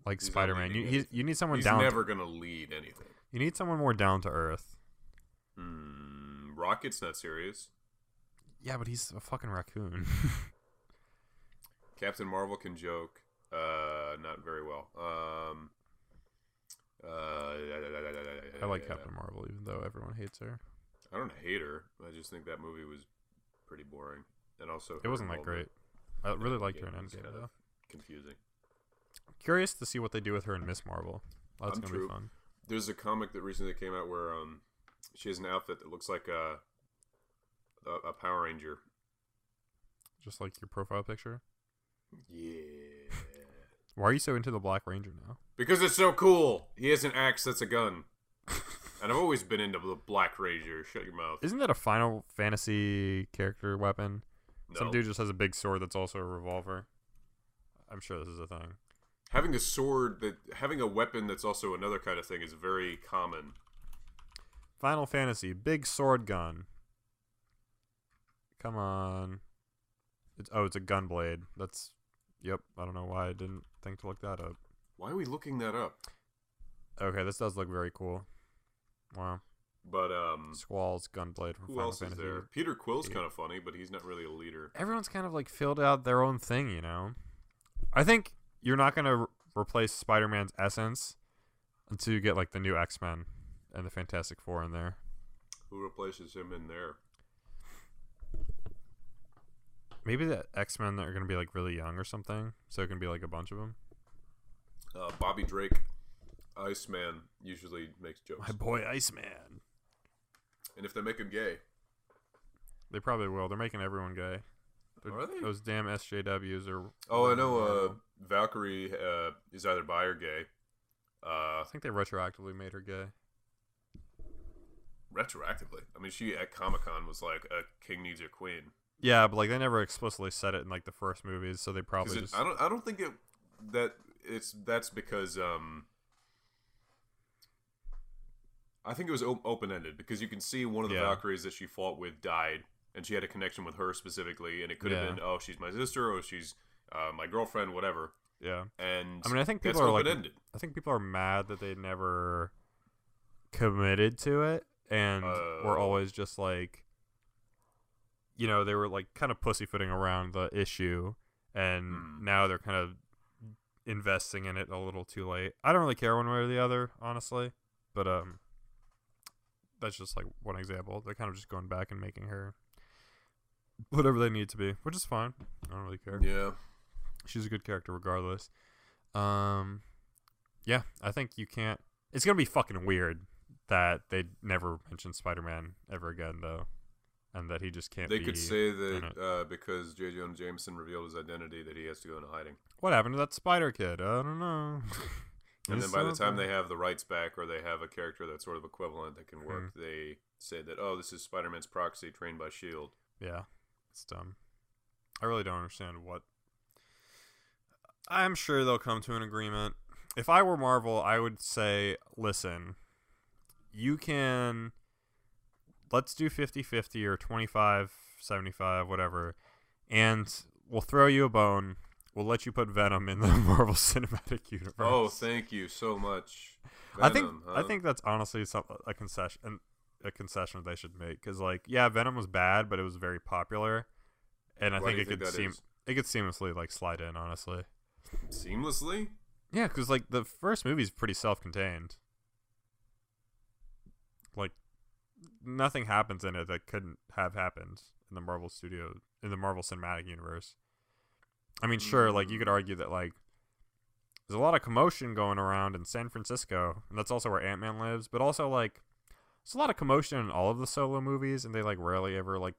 like Spider-Man. You need someone down. He's never gonna lead anything. You need someone more down to earth. Rocket's not serious. Yeah, but he's a fucking raccoon. Captain Marvel can joke. Not very well. I like Captain Marvel, even though everyone hates her. I don't hate her. I just think that movie was pretty boring, and also it wasn't that great. I really liked her in Endgame, though. Confusing. Curious to see what they do with her in Miss Marvel. That's gonna be fun. There's a comic that recently came out where she has an outfit that looks like a Power Ranger. Just like your profile picture. Yeah. Why are you so into the Black Ranger now? Because it's so cool. He has an axe that's a gun. And I've always been into the Black Ranger. Shut your mouth. Isn't that a Final Fantasy character weapon? No. Some dude just has a big sword that's also a revolver. I'm sure this is a thing. Having having a weapon that's also another kind of thing is very common. Final Fantasy, big sword gun. Come on. It's a gun blade. Yep, I don't know why I didn't think to look that up. Why are we looking that up? Okay, this does look very cool. Wow. But Squall's gunblade from who Final else Fantasy. is there? Peter Quill's kind of funny, but he's not really a leader. Everyone's kind of like filled out their own thing, you know. I think you're not gonna replace Spider-Man's essence until you get like the new X-Men and the Fantastic Four in there. Who replaces him in there? Maybe the X-Men that are gonna be like really young or something, so it can be like a bunch of them. Bobby Drake, Iceman, usually makes jokes. My boy Iceman. And if they make him gay, they probably will. They're making everyone gay. Are they? Those damn SJWs are. Oh, I know. Valkyrie is either bi or gay. I think they retroactively made her gay. Retroactively? I mean, she at Comic-Con was like, "A king needs a queen." Yeah, but like they never explicitly said it in like the first movies, so they probably just. I don't think that's because I think it was open-ended, because you can see one of the Valkyries that she fought with died, and she had a connection with her specifically, and it could have been, oh, she's my sister, or she's my girlfriend, whatever. Yeah. And I mean, I think people are open-ended. I think people are mad that they never committed to it, and were always just like, you know, they were like kind of pussyfooting around the issue, and now they're kind of investing in it a little too late. I don't really care one way or the other, honestly, but that's just like one example. They're kind of just going back and making her whatever they need to be, which is fine. I don't really care. Yeah, she's a good character regardless. Yeah, I think you can't. It's gonna be fucking weird that they never mention Spider-Man ever again, though, and that he just can't. They could say that because J. Jonah Jameson revealed his identity, that he has to go into hiding. What happened to that Spider Kid? I don't know. And then by the time they have the rights back, or they have a character that's sort of equivalent that can work, they say that, oh, this is Spider-Man's proxy trained by S.H.I.E.L.D. Yeah, it's dumb. I really don't understand what. I'm sure they'll come to an agreement. If I were Marvel, I would say, listen, you can. Let's do 50-50 or 25-75, whatever, and we'll throw you a bone. we'll let you put Venom in the Marvel Cinematic Universe. Oh, thank you so much. Venom, I think that's honestly a concession they should make, because like, yeah, Venom was bad, but it was very popular, and I think it could seamlessly like slide in, honestly. Seamlessly? Yeah, because like the first movie's pretty self-contained. Like, nothing happens in it that couldn't have happened in the Marvel Cinematic Universe. I mean, sure, like you could argue that like there's a lot of commotion going around in San Francisco, and that's also where Ant-Man lives, but also like there's a lot of commotion in all of the solo movies, and they like rarely ever like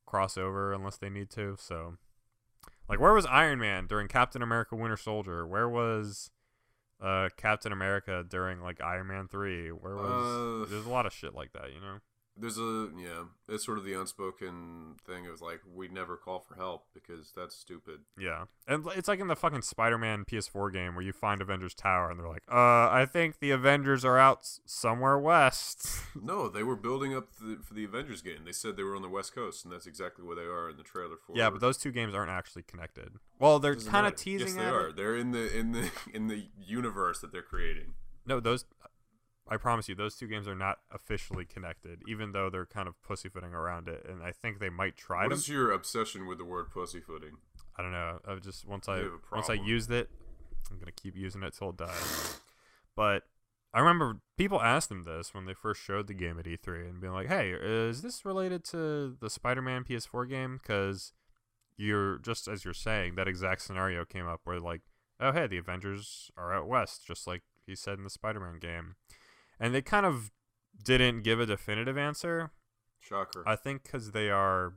cross over unless they need to. So like, where was Iron Man during Captain America Winter Soldier? Where was Captain America during like Iron Man 3? Where was there's a lot of shit like that, you know? It's sort of the unspoken thing of like, we never call for help because that's stupid. Yeah. And it's like in the fucking Spider-Man PS4 game where you find Avengers Tower and they're like, I think the Avengers are out somewhere west. No, they were building up for the Avengers game. They said they were on the West Coast, and that's exactly where they are in the trailer for. Yeah, but those two games aren't actually connected. Well, they're kind of teasing. Yes, they are. They're in the universe that they're creating. No, I promise you, those two games are not officially connected, even though they're kind of pussyfooting around it, and I think they might try to. What is your obsession with the word pussyfooting? I don't know. I just once I used it, I'm gonna keep using it till it dies. But I remember people asked them this when they first showed the game at E3 and being like, "Hey, is this related to the Spider-Man PS4 game?" Because you're just as you're saying, that exact scenario came up where like, "Oh, hey, the Avengers are out west," just like he said in the Spider-Man game. And they kind of didn't give a definitive answer. Shocker. I think because they are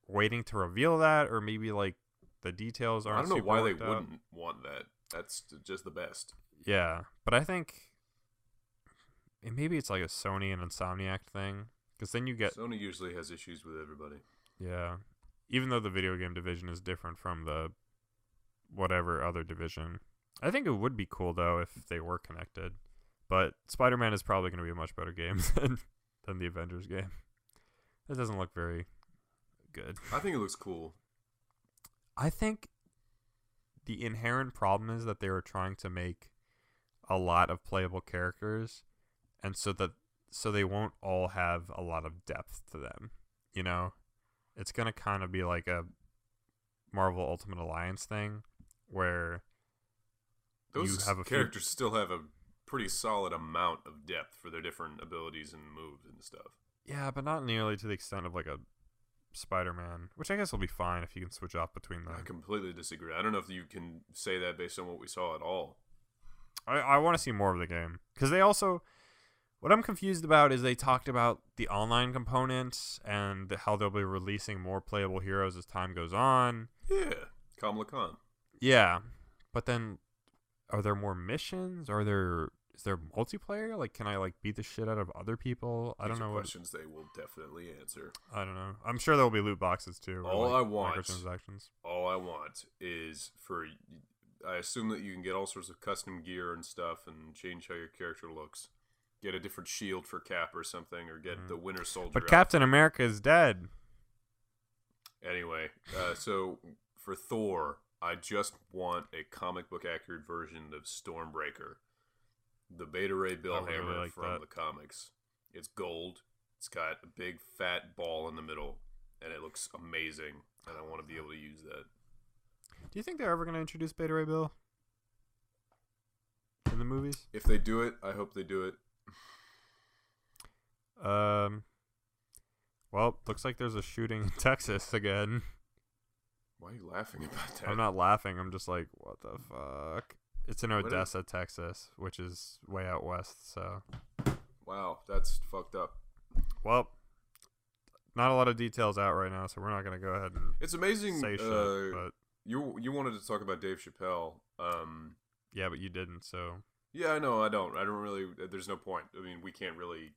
waiting to reveal that, or maybe like the details aren't. I don't know why they wouldn't want that. That's just the best. Yeah, but I think maybe it's like a Sony and Insomniac thing, because then you get Sony usually has issues with everybody. Yeah, even though the video game division is different from the whatever other division. I think it would be cool though if they were connected. But Spider-Man is probably going to be a much better game than the Avengers game. It doesn't look very good. I think it looks cool. I think the inherent problem is that they were trying to make a lot of playable characters, and so they won't all have a lot of depth to them. You know, it's going to kind of be like a Marvel Ultimate Alliance thing where those characters still have a pretty solid amount of depth for their different abilities and moves and stuff. Yeah, but not nearly to the extent of like a Spider-Man, which I guess will be fine if you can switch off between them. I completely disagree. I don't know if you can say that based on what we saw at all. I want to see more of the game, because they also, what I'm confused about is they talked about the online components and how they'll be releasing more playable heroes as time goes on. Yeah, Kamala Khan. Yeah, but then are there more missions? Is there multiplayer? Like, can I like beat the shit out of other people? I don't know. Questions they will definitely answer. I don't know. I'm sure there will be loot boxes too. All like I want is for. I assume that you can get all sorts of custom gear and stuff, and change how your character looks. Get a different shield for Cap or something, or get the Winter Soldier. But Captain America is dead. Anyway, so for Thor, I just want a comic book accurate version of Stormbreaker. The Beta Ray Bill hammer like from the comics. It's gold. It's got a big fat ball in the middle, and it looks amazing. And I want to be able to use that. Do you think they're ever going to introduce Beta Ray Bill in the movies? If they do it, I hope they do it. Well, looks like there's a shooting in Texas again. Why are you laughing about that? I'm not laughing. I'm just like, what the fuck? It's in Odessa, Texas, which is way out west, so. Wow, that's fucked up. Well, not a lot of details out right now, so we're not going to go ahead and it's amazing, say shit, but. You wanted to talk about Dave Chapelle. Yeah, but you didn't, so. Yeah, I know, I don't really, there's no point. I mean, we can't really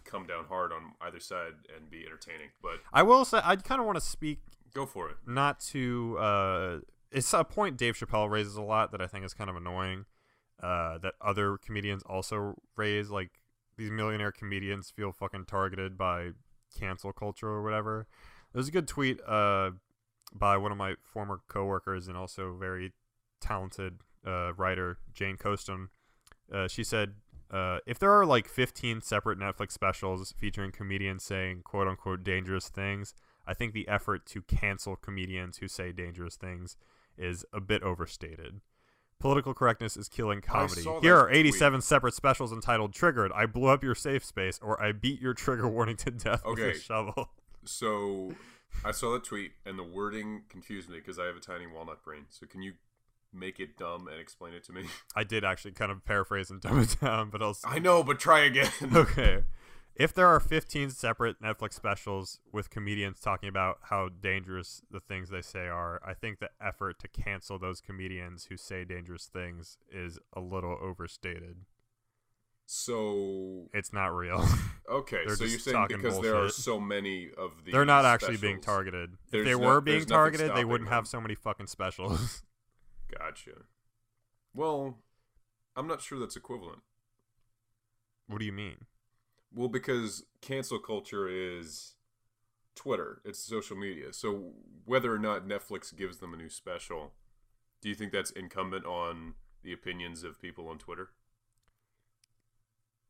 come down hard on either side and be entertaining, but. I will say, I kind of want to speak. Go for it. Not to, it's a point Dave Chapelle raises a lot that I think is kind of annoying, that other comedians also raise, like, these millionaire comedians feel fucking targeted by cancel culture or whatever. There's a good tweet, by one of my former coworkers and also very talented writer, Jane Coaston. She said, if there are like 15 separate Netflix specials featuring comedians saying quote unquote dangerous things, I think the effort to cancel comedians who say dangerous things is a bit overstated. Political correctness is killing comedy. Here are 87 separate specials entitled Triggered, I Blew Up Your Safe Space, or I Beat Your Trigger Warning to Death with a Shovel. So I saw that tweet, and the wording confused me because I have a tiny walnut brain. So can you make it dumb and explain it to me? I did actually kind of paraphrase and dumb it down, but I know, but try again. Okay. If there are 15 separate Netflix specials with comedians talking about how dangerous the things they say are, I think the effort to cancel those comedians who say dangerous things is a little overstated. So it's not real. Okay, so you're saying because there are so many of these they're not actually being targeted. If they were being targeted, they wouldn't have so many fucking specials. Gotcha. Well, I'm not sure that's equivalent. What do you mean? Well, because cancel culture is Twitter. It's social media. So whether or not Netflix gives them a new special, do you think that's incumbent on the opinions of people on Twitter?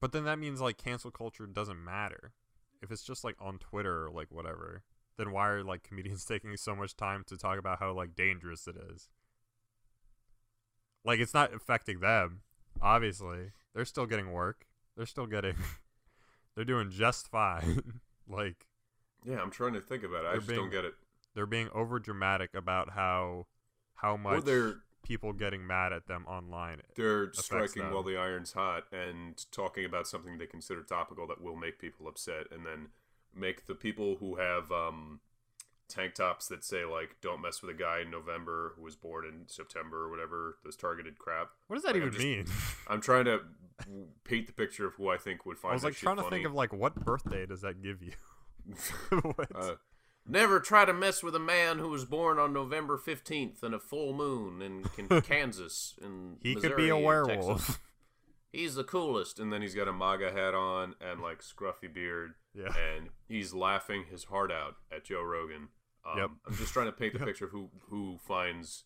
But then that means like cancel culture doesn't matter. If it's just like on Twitter or like whatever, then why are like comedians taking so much time to talk about how like dangerous it is? Like it's not affecting them, obviously. They're still getting work. They're doing just fine. Like, yeah, I'm trying to think about it. I just don't get it. They're being over dramatic about how much people getting mad at them online. They're striking while the iron's hot and talking about something they consider topical that will make people upset, and then make the people who have tank tops that say like "Don't mess with a guy in November who was born in September" or whatever, those targeted crap. What does that even mean? I'm trying to paint the picture of who I think would find. I was like trying to funny. think of like what birthday does that give you? Never try to mess with a man who was born on November 15th in a full moon in Kansas. In he Missouri, could be a werewolf. Texas. He's the coolest. And then he's got a MAGA hat on and like scruffy beard. Yeah. And he's laughing his heart out at Joe Rogan. Yep. I'm just trying to paint the picture of who finds,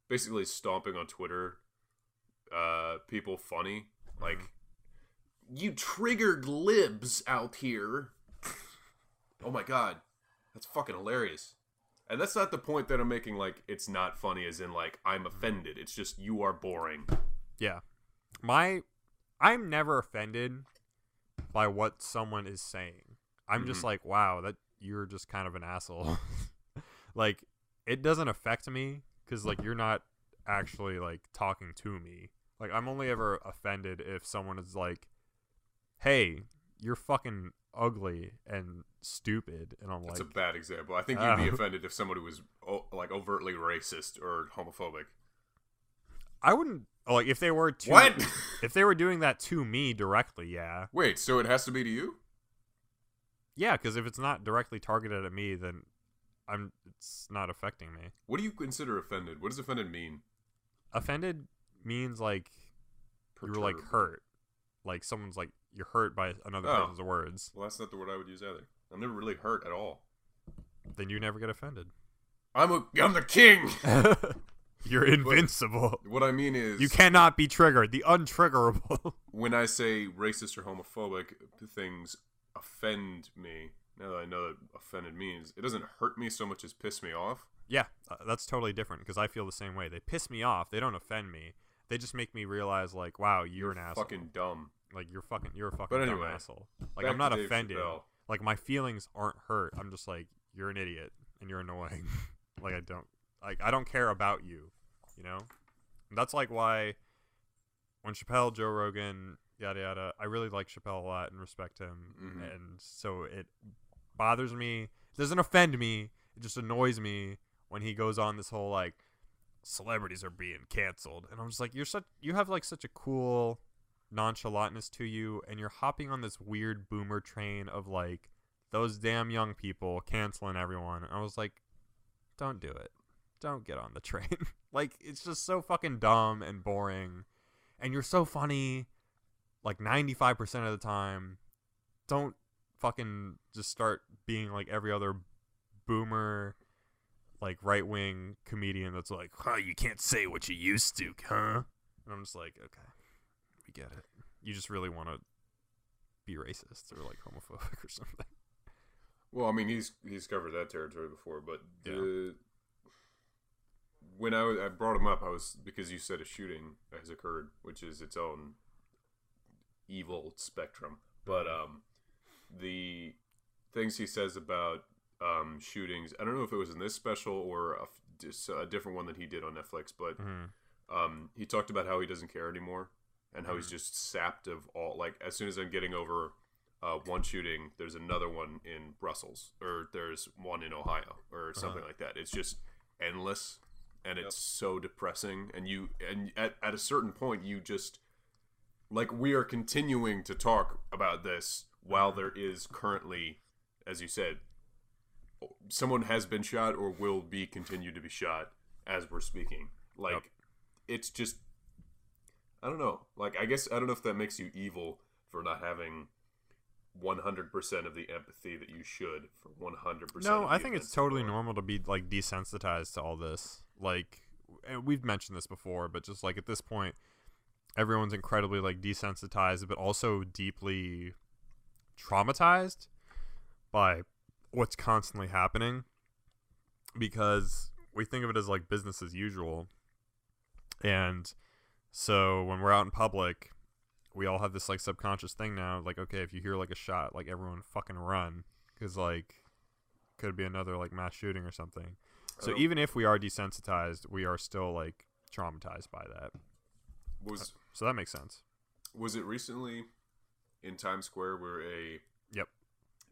basically stomping on Twitter people funny. Like, you triggered libs out here. Oh my god. That's fucking hilarious. And that's not the point that I'm making, like, it's not funny as in, like, I'm offended. It's just, you are boring. Yeah. I'm never offended by what someone is saying. I'm just like, wow, that you're just kind of an asshole. Like, it doesn't affect me because, like, you're not actually, like, talking to me. Like, I'm only ever offended if someone is like, hey, you're fucking ugly and stupid, and I'm That's like, a bad example. I think you'd be offended if somebody was like overtly racist or homophobic. I wouldn't like if they were if they were doing that to me directly. Yeah. Wait, so it has to be to you? Yeah, because if it's not directly targeted at me, then it's not affecting me. What do you consider offended? What does offended mean? Offended means like you're like hurt, like someone's like you're hurt by another person's words. Well, that's not the word I would use either. I'm never really hurt at all. Then you never get offended. I'm the king. You're invincible. But what I mean is, you cannot be triggered. The untriggerable. When I say racist or homophobic things offend me, now that I know what offended means, it doesn't hurt me so much as piss me off. Yeah, that's totally different because I feel the same way. They piss me off. They don't offend me. They just make me realize, like, wow, you're an asshole. Fucking dumb. Like, you're a fucking dumb asshole. Like, I'm not offended. Like, my feelings aren't hurt. I'm just like, you're an idiot and you're annoying. Like, I don't care about you, you know? And that's like why when Chappelle, Joe Rogan, yada yada, I really like Chappelle a lot and respect him. Mm-hmm. And so it bothers me. It doesn't offend me. It just annoys me when he goes on this whole like celebrities are being canceled. And I'm just like, you have like such a cool nonchalantness to you, and you're hopping on this weird boomer train of like those damn young people canceling everyone. And I was like, don't do it. Don't get on the train. Like, it's just so fucking dumb and boring. And you're so funny like 95% of the time. Don't fucking just start being like every other boomer like right-wing comedian that's like, "Huh, you can't say what you used to, huh?" And I'm just like, okay, we get it. You just really want to be racist or like homophobic or something. Well, I mean, he's covered that territory before, but Yeah. when I brought him up, I was because you said a shooting has occurred, which is its own evil spectrum. But the things he says about shootings, I don't know if it was in this special or just a different one that he did on Netflix, but he talked about how he doesn't care anymore and how he's just sapped of all. Like, as soon as I'm getting over one shooting, there's another one in Brussels, or there's one in Ohio, or something like that. It's just endless, and it's so depressing. And at a certain point, you just like, we are continuing to talk about this while there is currently, as you said, someone has been shot or will be continued to be shot as we're speaking. Like, it's just, I don't know. Like, I guess I don't know if that makes you evil for not having 100% of the empathy that you should for 100%. No, I think it's totally normal to be like desensitized to all this. Like, and we've mentioned this before, but just like at this point, everyone's incredibly like desensitized, but also deeply traumatized by what's constantly happening, because we think of it as like business as usual. And so when we're out in public, we all have this like subconscious thing now, like, okay, if you hear like a shot, like everyone fucking run, because like could be another like mass shooting or something. So even if we are desensitized, we are still like traumatized by that. So that makes sense. Was it recently in Times Square where a Yep.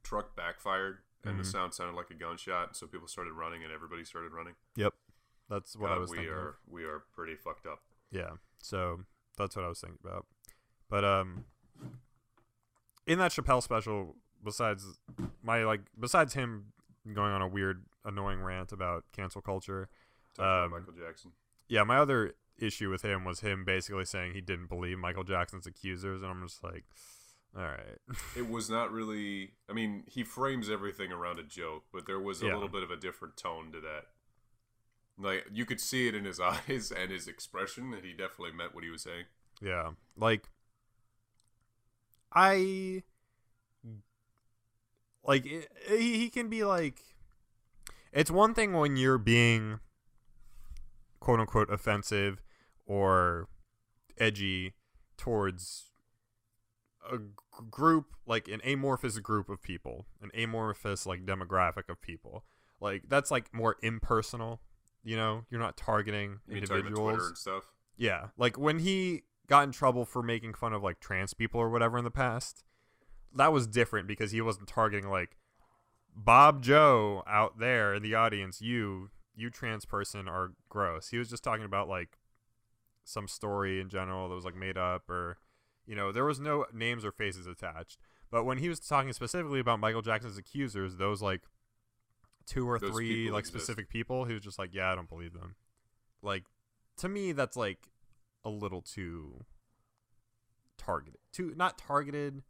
truck backfired and the sound sounded like a gunshot, so people started running and everybody started running? Yep. That's what I was thinking of. We are pretty fucked up. Yeah. So that's what I was thinking about. But in that Chappelle special, besides him going on a weird, annoying rant about cancel culture, Talking about Michael Jackson. Yeah, my other issue with him was him basically saying he didn't believe Michael Jackson's accusers, and I'm just like, all right. It was not really. I mean, he frames everything around a joke, but there was a little bit of a different tone to that. Like, you could see it in his eyes and his expression, and he definitely meant what he was saying. Yeah, like he can be like, it's one thing when you're being quote unquote offensive or edgy towards a group, like an amorphous group of people, an amorphous like demographic of people. Like, that's like more impersonal, you know, you're not targeting individuals. Twitter and stuff. Yeah, like when he got in trouble for making fun of like trans people or whatever in the past, that was different because he wasn't targeting like Bob Joe out there in the audience. You trans person are gross. He was just talking about like some story in general that was like made up, or, you know, there was no names or faces attached. But when he was talking specifically about Michael Jackson's accusers, those like two or three like specific people, he was just like, yeah, I don't believe them. Like, to me, that's like a little too targeted. Not targeted.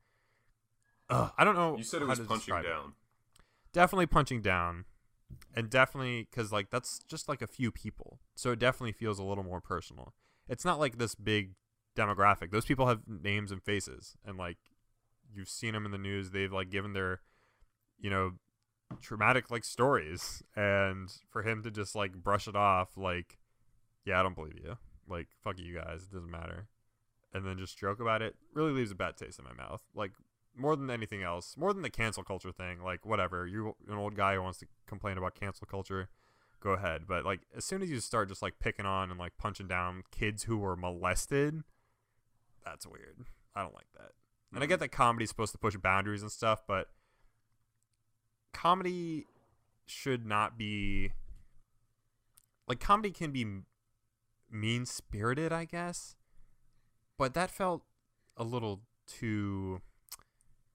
I don't know. You said it was punching down. Definitely punching down. And definitely, because like that's just like a few people. So it definitely feels a little more personal. It's not like this big demographic. Those people have names and faces. And like, you've seen them in the news. They've like given their, you know, traumatic like stories. And for him to just like brush it off like, yeah, I don't believe you. Like, fuck you guys. It doesn't matter. And then just joke about it really leaves a bad taste in my mouth. Like, more than anything else, more than the cancel culture thing, like, whatever. You're an old guy who wants to complain about cancel culture, go ahead. But, like, as soon as you start just, like, picking on and, like, punching down kids who were molested, that's weird. I don't like that. And I get that comedy's supposed to push boundaries and stuff, but comedy should not be... Like, comedy can be mean-spirited, I guess. But that felt a little too...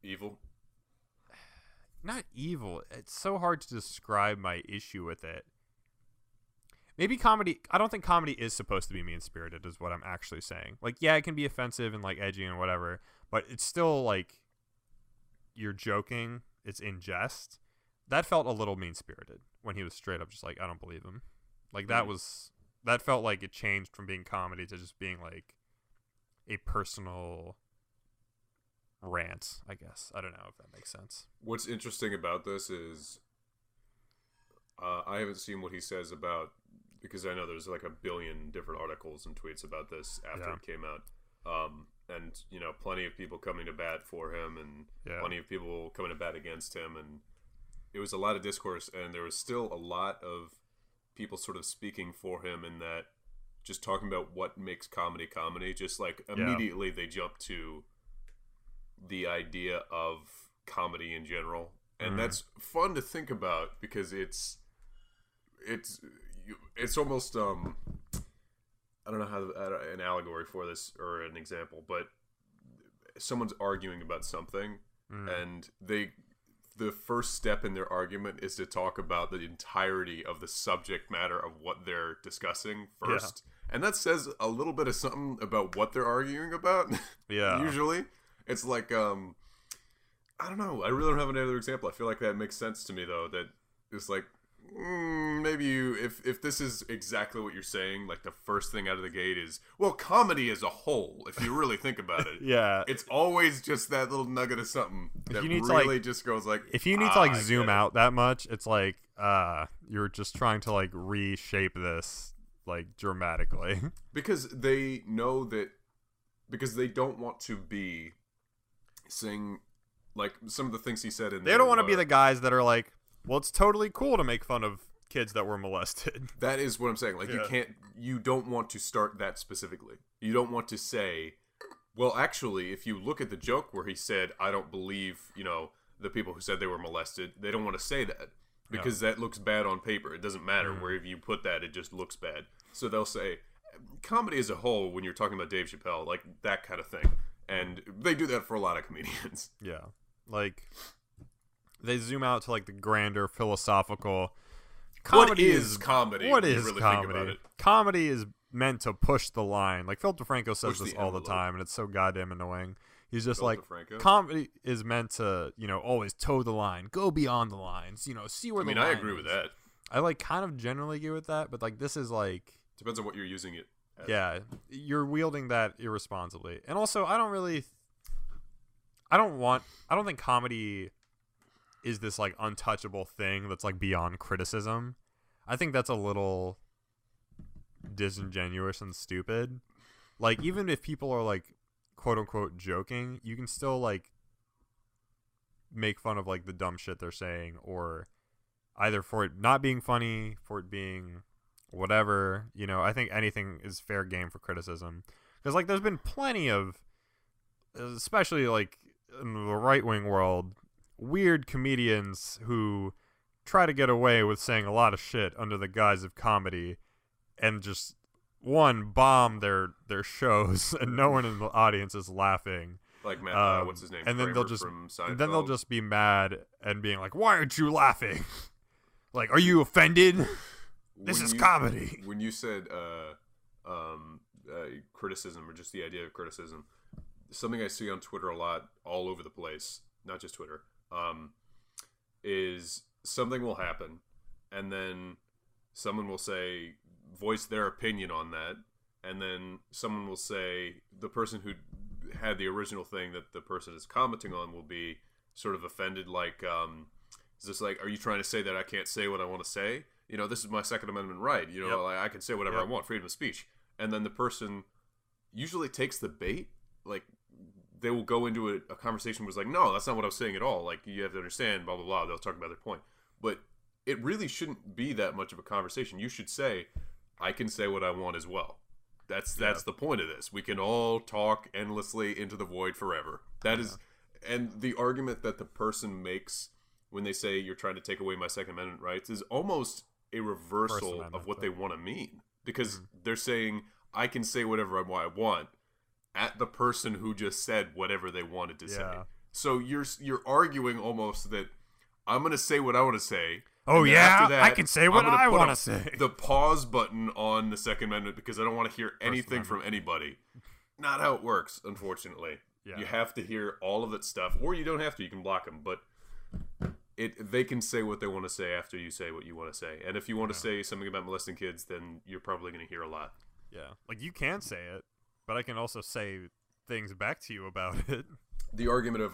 Evil? Not evil. It's so hard to describe my issue with it. Maybe comedy... I don't think comedy is supposed to be mean-spirited is what I'm actually saying. Like, yeah, it can be offensive and, like, edgy and whatever, but it's still, like, you're joking. It's in jest. that felt a little mean-spirited when he was straight up just like, I don't believe him. Like, that felt like it changed from being comedy to just being like a personal rant, I guess. I don't know if that makes sense. What's interesting about this is I haven't seen what he says about, because I know there's like a billion different articles and tweets about this after it came out. And, you know, plenty of people coming to bat for him and plenty of people coming to bat against him. And it was a lot of discourse, and there was still a lot of people sort of speaking for him in that, just talking about what makes comedy comedy. Just like immediately they jump to the idea of comedy in general. And that's fun to think about because it's almost I don't know how an allegory for this or an example, but someone's arguing about something and the first step in their argument is to talk about the entirety of the subject matter of what they're discussing first. And that says a little bit of something about what they're arguing about. Usually it's like I don't know, I really don't have another example. I feel like that makes sense to me though, that it's like maybe if this is exactly what you're saying, like the first thing out of the gate is, well, comedy as a whole, if you really think about it, it's always just that little nugget of something that really just goes like, if you need to like zoom out that much, it's like you're just trying to like reshape this like dramatically because they know that, because they don't want to be saying like some of the things he said in they don't want to be the guys that are like, well, it's totally cool to make fun of kids that were molested. That is what I'm saying. Like, you don't want to start that specifically. You don't want to say, well, actually, if you look at the joke where he said, I don't believe, you know, the people who said they were molested, they don't want to say that because that looks bad on paper. It doesn't matter wherever you put that, it just looks bad. So they'll say, comedy as a whole, when you're talking about Dave Chapelle, like that kind of thing. And they do that for a lot of comedians. Yeah. Like, they zoom out to like the grander philosophical comedy. What is comedy? What is really comedy? Think about it? Comedy is meant to push the line. Like Phil DeFranco says this all the time, and it's so goddamn annoying. He's just like, comedy is meant to, you know, always toe the line, go beyond the lines, you know, see where the line is. I agree with that. I like kind of generally agree with that, but like this is like, depends on what you're using it as. Yeah, you're wielding that irresponsibly. And also, I don't think comedy is this like untouchable thing that's like beyond criticism. I think that's a little disingenuous and stupid. Like, even if people are like quote unquote joking, you can still like make fun of like the dumb shit they're saying, or either for it not being funny, for it being whatever, you know. I think anything is fair game for criticism, because like there's been plenty of, especially like in the right-wing world, weird comedians who try to get away with saying a lot of shit under the guise of comedy and just bomb their shows and no one in the audience is laughing, like Matt, what's his name, and then Kramer they'll just be mad and being like, why aren't you laughing? Like, are you offended? This is comedy. When you said criticism, or just the idea of criticism, something I see on Twitter a lot, all over the place, not just Twitter, is something will happen, and then someone will say, voice their opinion on that, and then someone will say, the person who had the original thing that the person is commenting on will be sort of offended, like, is this like, are you trying to say that I can't say what I want to say? You know, this is my Second Amendment right. You know, like, I can say whatever I want, freedom of speech. And then the person usually takes the bait. Like, they will go into a conversation where it's like, no, that's not what I was saying at all. Like, you have to understand, blah, blah, blah. They'll talk about their point. But it really shouldn't be that much of a conversation. You should say, I can say what I want as well. That's the point of this. We can all talk endlessly into the void forever. That is, and the argument that the person makes when they say you're trying to take away my Second Amendment rights is almost a reversal of what they want to mean, because they're saying I can say whatever I want at the person who just said whatever they wanted to say. So you're arguing almost that I'm going to say what I want to say. Oh yeah, I can say what I want to say. The pause button on the Second Amendment because I don't want to hear anything from anybody. Not how it works, unfortunately. You have to hear all of that stuff, or you don't have to. You can block them, but they can say what they want to say after you say what you want to say. And if you want to say something about molesting kids, then you're probably going to hear a lot. Yeah. Like, you can say it, but I can also say things back to you about it. The argument of,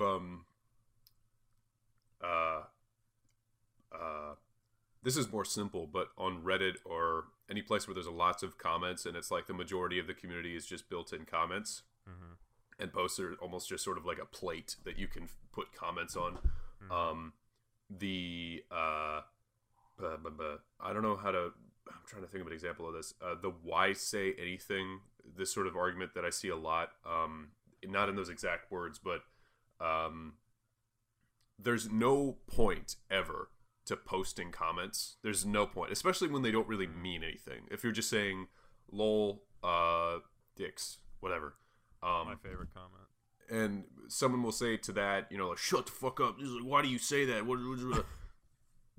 this is more simple, but on Reddit or any place where there's lots of comments and it's like the majority of the community is just built-in comments, and posts are almost just sort of like a plate that you can put comments on. I don't know how to. I'm trying to think of an example of this. The why say anything, this sort of argument that I see a lot, not in those exact words, but there's no point ever to posting comments. There's no point, especially when they don't really mean anything. If you're just saying, lol, dicks, whatever. My favorite comment. And someone will say to that, you know, like, shut the fuck up. Like, why do you say that?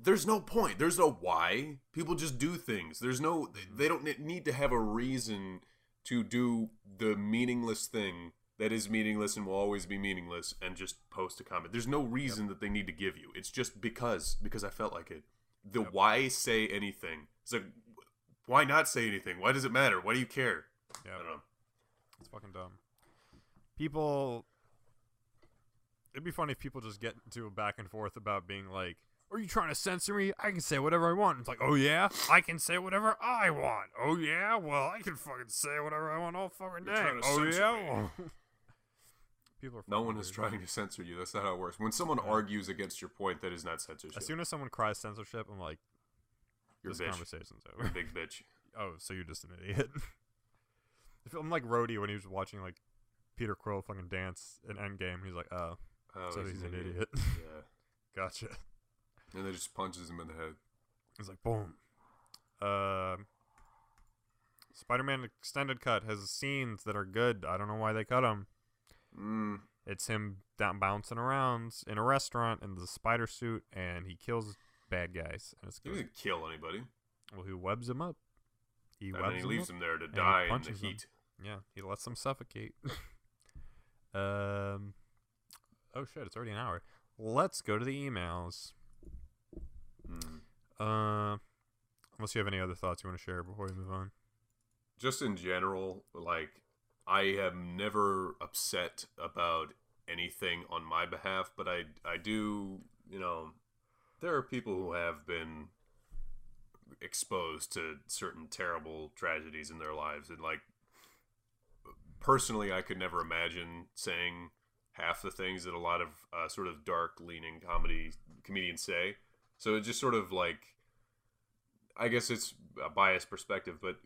There's no point. There's no why. People just do things. They don't need to have a reason to do the meaningless thing that is meaningless and will always be meaningless and just post a comment. There's no reason that they need to give you. It's just because I felt like it. The why say anything. It's like, why not say anything? Why does it matter? Why do you care? Yeah. I don't know. It's fucking dumb. People, it'd be funny if people just get into a back and forth about being like, are you trying to censor me? I can say whatever I want. It's like, oh yeah? I can say whatever I want. Oh yeah? Well, I can fucking say whatever I want all fucking day. Oh yeah? People are no one is trying to censor you. That's not how it works. When someone argues against your point, that is not censorship. As soon as someone cries censorship, I'm like, you're this a bitch. Conversation's over. You're a big bitch. Oh, so you're just an idiot. I'm like Rhodey when he was watching like Peter Quill fucking dance in Endgame. He's like, oh so he's an idiot. Yeah. Gotcha. And then just punches him in the head. He's like, boom. Spider-Man Extended Cut has scenes that are good. I don't know why they cut them. It's him bouncing around in a restaurant in the spider suit, and he kills bad guys. And it's good. He doesn't kill anybody. Well, he webs them up. And then he leaves them there to die in the heat. Yeah, he lets them suffocate. Oh shit, it's already an hour. Let's go to the emails. Unless you have any other thoughts you want to share before we move on. Just in general, like, I am never upset about anything on my behalf, but I do, you know, there are people who have been exposed to certain terrible tragedies in their lives, and like, personally, I could never imagine saying half the things that a lot of sort of dark-leaning comedians say. So it's just sort of like, I guess it's a biased perspective, but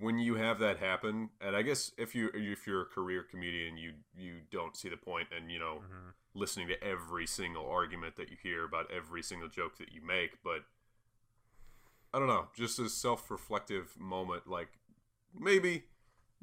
when you have that happen, and I guess if you're a career comedian, you don't see the point in, you know, listening to every single argument that you hear about every single joke that you make, but I don't know, just a self-reflective moment, like, maybe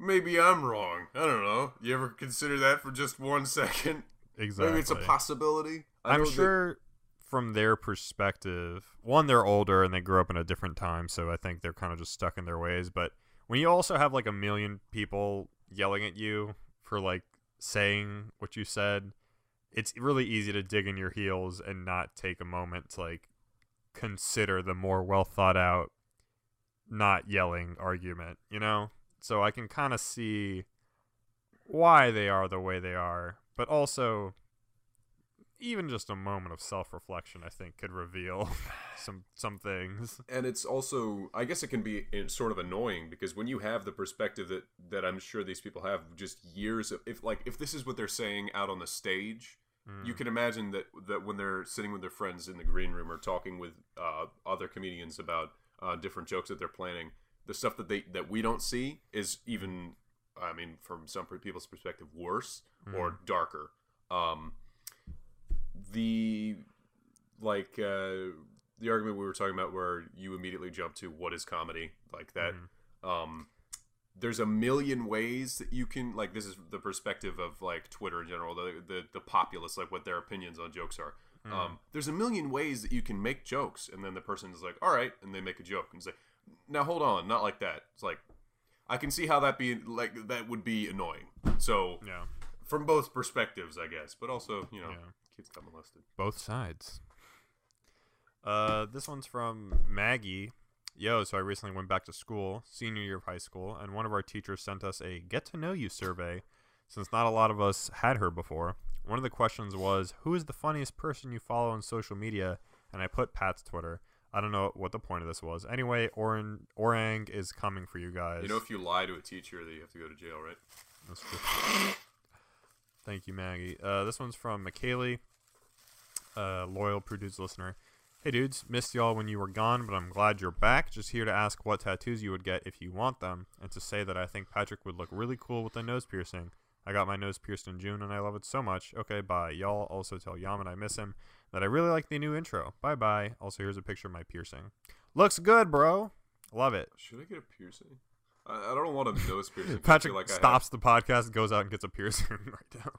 I'm wrong. I don't know. You ever consider that for just 1 second? Exactly. Maybe it's a possibility. I'm sure from their perspective, one, they're older and they grew up in a different time, so I think they're kind of just stuck in their ways. But when you also have like 1 million people yelling at you for like saying what you said, it's really easy to dig in your heels and not take a moment to like consider the more well thought out, not yelling argument, you know? So I can kind of see why they are the way they are, but also even just a moment of self-reflection, I think, could reveal some things. And it's also, I guess it can be sort of annoying, because when you have the perspective that I'm sure these people have, just years of, if this is what they're saying out on the stage, you can imagine that when they're sitting with their friends in the green room or talking with other comedians about different jokes that they're planning, the stuff that we don't see is even, I mean, from some people's perspective, worse or darker. The argument we were talking about where you immediately jump to what is comedy, like that. There's 1 million ways that you can, like, this is the perspective of like Twitter in general, the populace, like what their opinions on jokes are. There's 1 million ways that you can make jokes, and then the person is like, all right, and they make a joke and say, now hold on, not like that. It's like, I can see how that would be annoying. So yeah, from both perspectives, I guess, but also, you know, kids got molested. Both sides. This one's from Maggie. Yo, so I recently went back to school, senior year of high school, and one of our teachers sent us a get to know you survey since not a lot of us had her before. One of the questions was, who is the funniest person you follow on social media? And I put Pat's Twitter. I don't know what the point of this was. Anyway, Orang is coming for you guys. You know, if you lie to a teacher, that you have to go to jail, right? That's true. Thank you, Maggie. This one's from McKaylee, loyal Prude's listener. Hey dudes, missed y'all when you were gone, but I'm glad you're back. Just here to ask what tattoos you would get if you want them, and to say that I think Patrick would look really cool with a nose piercing. I got my nose pierced in June, and I love it so much. Okay, bye. Y'all also tell Yaman I miss him, that I really like the new intro. Bye-bye. Also, here's a picture of my piercing. Looks good, bro. Love it. Should I get a piercing? I don't want a nose piercing. Patrick like stops the podcast, goes out and gets a piercing right now.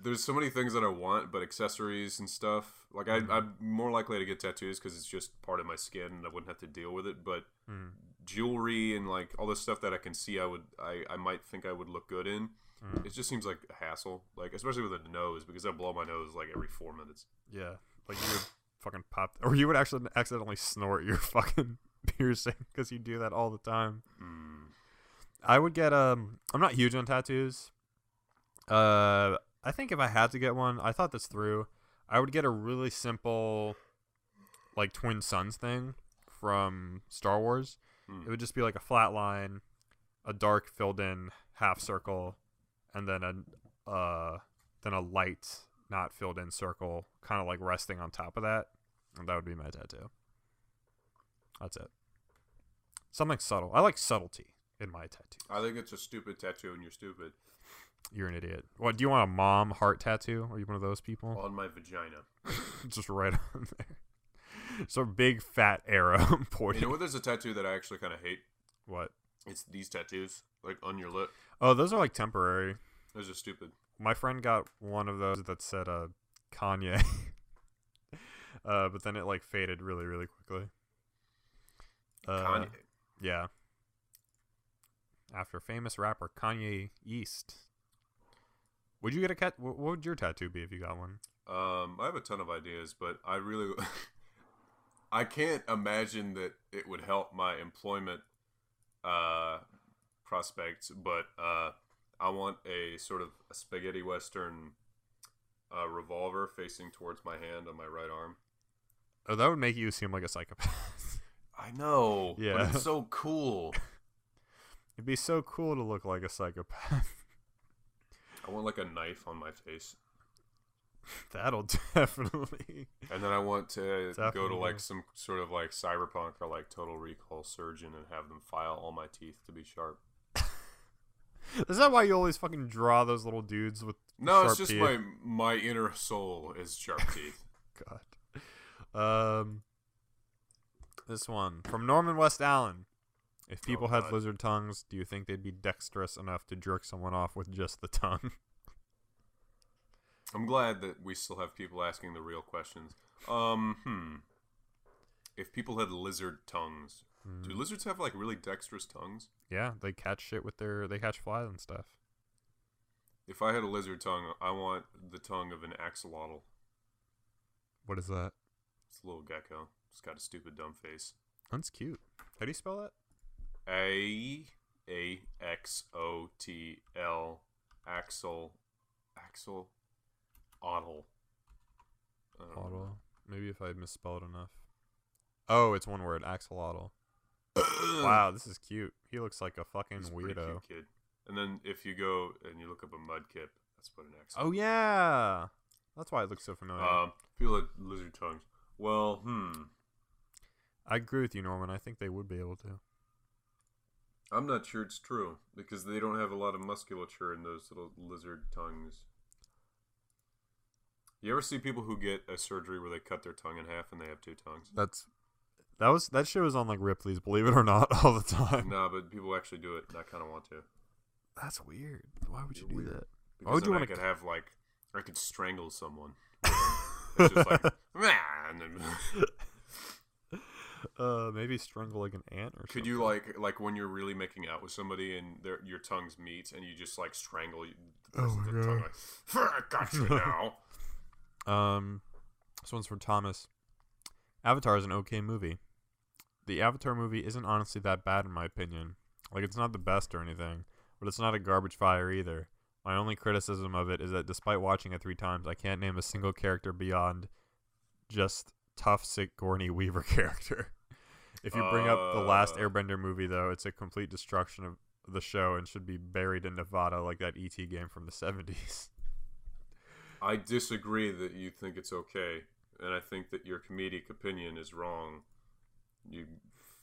There's so many things that I want, but accessories and stuff. Like I'm more likely to get tattoos because it's just part of my skin and I wouldn't have to deal with it. But jewelry and like all this stuff that I can see, I might think I would look good in. It just seems like a hassle, like especially with a nose because I blow my nose like every 4 minutes. Yeah, like you would fucking pop, or you would actually accidentally snort your fucking piercing because you do that all the time. I would get I'm not huge on tattoos. I think if I had to get one, I thought this through. I would get a really simple, like twin suns thing from Star Wars. It would just be like a flat line, a dark filled in half circle, and then a light not filled in circle, kind of like resting on top of that, and that would be my tattoo. That's it. Something subtle. I like subtlety in my tattoos. I think it's a stupid tattoo, and you're stupid. You're an idiot. What, do you want a mom heart tattoo? Are you one of those people? On my vagina. Just right on there. So a big fat arrow pointing. You know what? There's a tattoo that I actually kind of hate. What? It's these tattoos, like on your lip. Oh, those are like temporary. Those are stupid. My friend got one of those that said Kanye. But then it like faded really, really quickly. Kanye? Yeah. After famous rapper Kanye East. Would you get a what would your tattoo be if you got one? I have a ton of ideas, but I really I can't imagine that it would help my employment prospects, but I want a sort of a spaghetti western revolver facing towards my hand on my right arm. Oh, that would make you seem like a psychopath. I know. Yeah. But it's so cool. It'd be so cool to look like a psychopath. I want like a knife on my face. That'll definitely. And then I want to go to like some sort of like cyberpunk or like Total Recall surgeon and have them file all my teeth to be sharp. Is that why you always fucking draw those little dudes with No, sharp it's just teeth? my inner soul is sharp teeth. God. This one from Norman West Allen. If people had lizard tongues, do you think they'd be dexterous enough to jerk someone off with just the tongue? I'm glad that we still have people asking the real questions. If people had lizard tongues, do lizards have like really dexterous tongues? Yeah, they catch shit with they catch flies and stuff. If I had a lizard tongue, I want the tongue of an axolotl. What is that? It's a little gecko. It's got a stupid dumb face. That's cute. How do you spell that? Axotl. Axolotl. Oddle. Maybe if I misspelled enough. Oh, it's one word. Axolotl. Wow, this is cute. He looks like a fucking He's a weirdo. pretty cute kid. And then if you go and you look up a mudkip, that's what an axolotl. Oh yeah, that's why it looks so familiar. People had lizard tongues. Well, I agree with you, Norman. I think they would be able to. I'm not sure it's true because they don't have a lot of musculature in those little lizard tongues. You ever see people who get a surgery where they cut their tongue in half and they have two tongues? That show was on like Ripley's, believe it or not, all the time. No, but people actually do it, and I kind of want to. That's weird. Why would you do that? Because Why would you then want I could have like, I could strangle someone. It's just like, and then maybe strangle like an ant or something. could you like when you're really making out with somebody and your tongues meet and you just like strangle the person's tongue like, I got you now. This one's from Thomas. Avatar is an okay movie. The Avatar movie isn't honestly that bad in my opinion. Like, it's not the best or anything, but it's not a garbage fire either. My only criticism of it is that despite watching it 3 times, I can't name a single character beyond just tough Sigourney Weaver character. If you bring up the last Airbender movie, though, it's a complete destruction of the show and should be buried in Nevada like that E.T. game from the 70s. I disagree that you think it's okay, and I think that your comedic opinion is wrong. You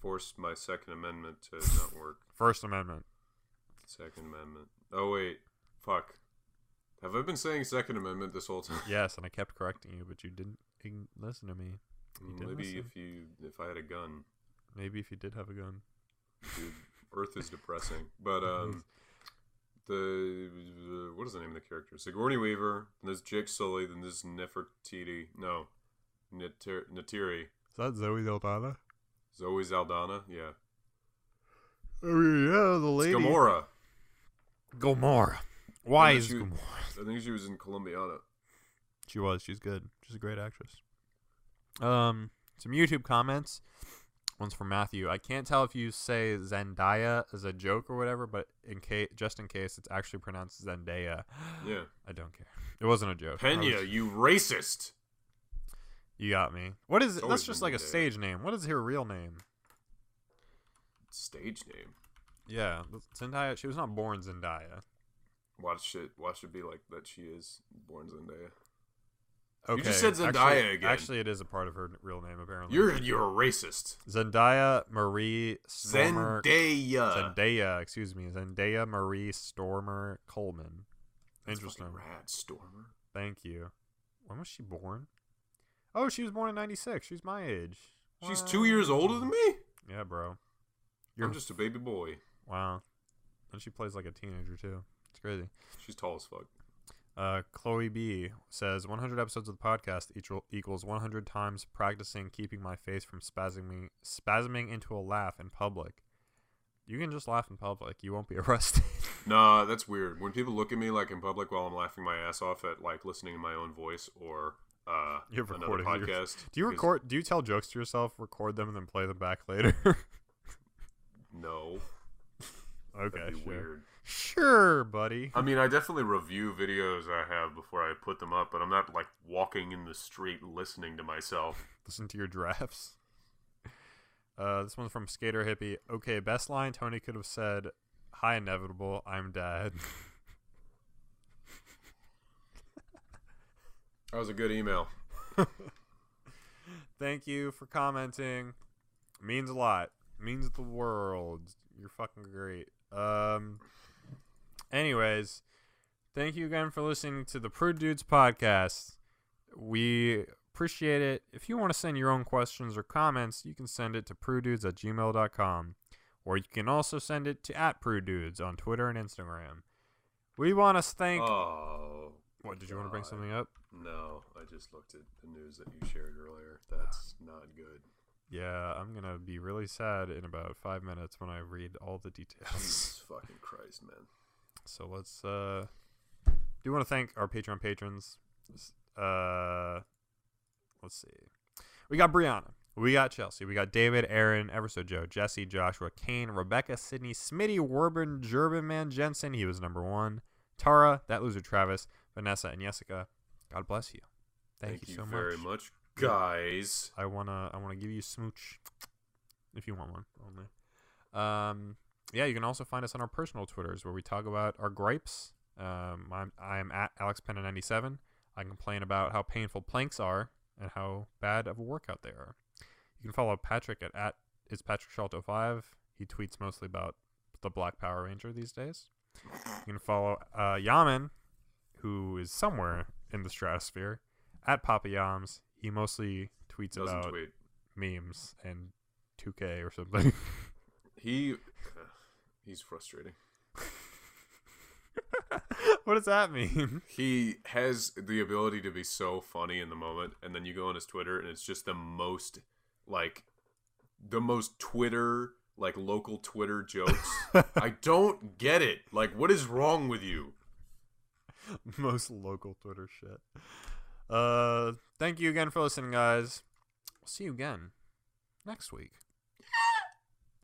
forced my Second Amendment to not work. First Amendment. Second Amendment. Oh, wait. Fuck. Have I been saying Second Amendment this whole time? Yes, and I kept correcting you, but you didn't listen to me. Maybe if I had a gun. Maybe if you did have a gun. Dude, Earth is depressing. But, what is the name of the character? Sigourney Weaver, then there's Jake Sully, then there's Nefertiti. No. Natiri. Is that Zoe Saldana? Zoe Saldana? Yeah. Oh, yeah, the lady. It's Gamora. Why is Gamora? I think she was in Columbiana. She was. She's good. She's a great actress. Some YouTube comments. One's from Matthew. I can't tell if you say Zendaya as a joke or whatever, but just in case, it's actually pronounced Zendaya. Yeah. I don't care. It wasn't a joke. Pena, you racist. You got me. What is it? It's That's just like a Zendaya. stage name. What is her real name? Stage name. Yeah, Zendaya. She was not born Zendaya. Watch it be like that. She is born Zendaya. Okay. You just said Zendaya again. Actually, it is a part of her real name, apparently. You're a racist. Zendaya Marie Stormer. Zendaya. Excuse me. Zendaya Marie Stormer Coleman. That's Interesting. fucking rad, Stormer. Thank you. When was she born? Oh, she was born in 96. She's my age. She's 2 years older than me? Yeah, bro. I'm just a baby boy. Wow. And she plays like a teenager, too. It's crazy. She's tall as fuck. Chloe B says 100 episodes of the podcast equals 100 times practicing keeping my face from spasming into a laugh in public. You can just laugh in public. You won't be arrested. Nah, that's weird. When people look at me like in public while I'm laughing my ass off at like listening to my own voice or You're another recording podcast. Do you tell jokes to yourself, record them, and then play them back later? No. Okay, That'd be sure. weird. Sure, buddy. I mean, I definitely review videos I have before I put them up, but I'm not like walking in the street listening to myself. Listen to your drafts. This one's from Skater Hippie. Okay, best line Tony could have said, "Hi, Inevitable, I'm Dad." That was a good email. Thank you for commenting. Means a lot. Means the world. You're fucking great. Anyways, thank you again for listening to the Prude Dudes podcast. We appreciate it. If you want to send your own questions or comments, you can send it to prudedudes@gmail.com. Or you can also send it to @prudedudes on Twitter and Instagram. We want to thank... Oh. What, did you want to bring something up? No, I just looked at the news that you shared earlier. That's not good. Yeah, I'm going to be really sad in about 5 minutes when I read all the details. Jesus fucking Christ, man. So let's, do want to thank our Patreon patrons. Let's see. We got Brianna. We got Chelsea. We got David, Aaron, Everso Joe, Jesse, Joshua, Kane, Rebecca, Sydney, Smitty, Warburn, German Man, Jensen. He was number 1. Tara, That Loser Travis, Vanessa, and Jessica. God bless you. Thank you so very much, guys. I wanna give you a smooch if you want one only. Yeah, you can also find us on our personal Twitters where we talk about our gripes. I am at AlexPenna97. I complain about how painful planks are and how bad of a workout they are. You can follow Patrick at itspatrickschalt05. He tweets mostly about the Black Power Ranger these days. You can follow Yaman, who is somewhere in the stratosphere, at Papa Yams. He mostly tweets about memes and 2K or something. He's frustrating. What does that mean? He has the ability to be so funny in the moment, and then you go on his Twitter, and it's just the most Twitter, like, local Twitter jokes. I don't get it. Like, what is wrong with you? Most local Twitter shit. Thank you again for listening, guys. see you again next week.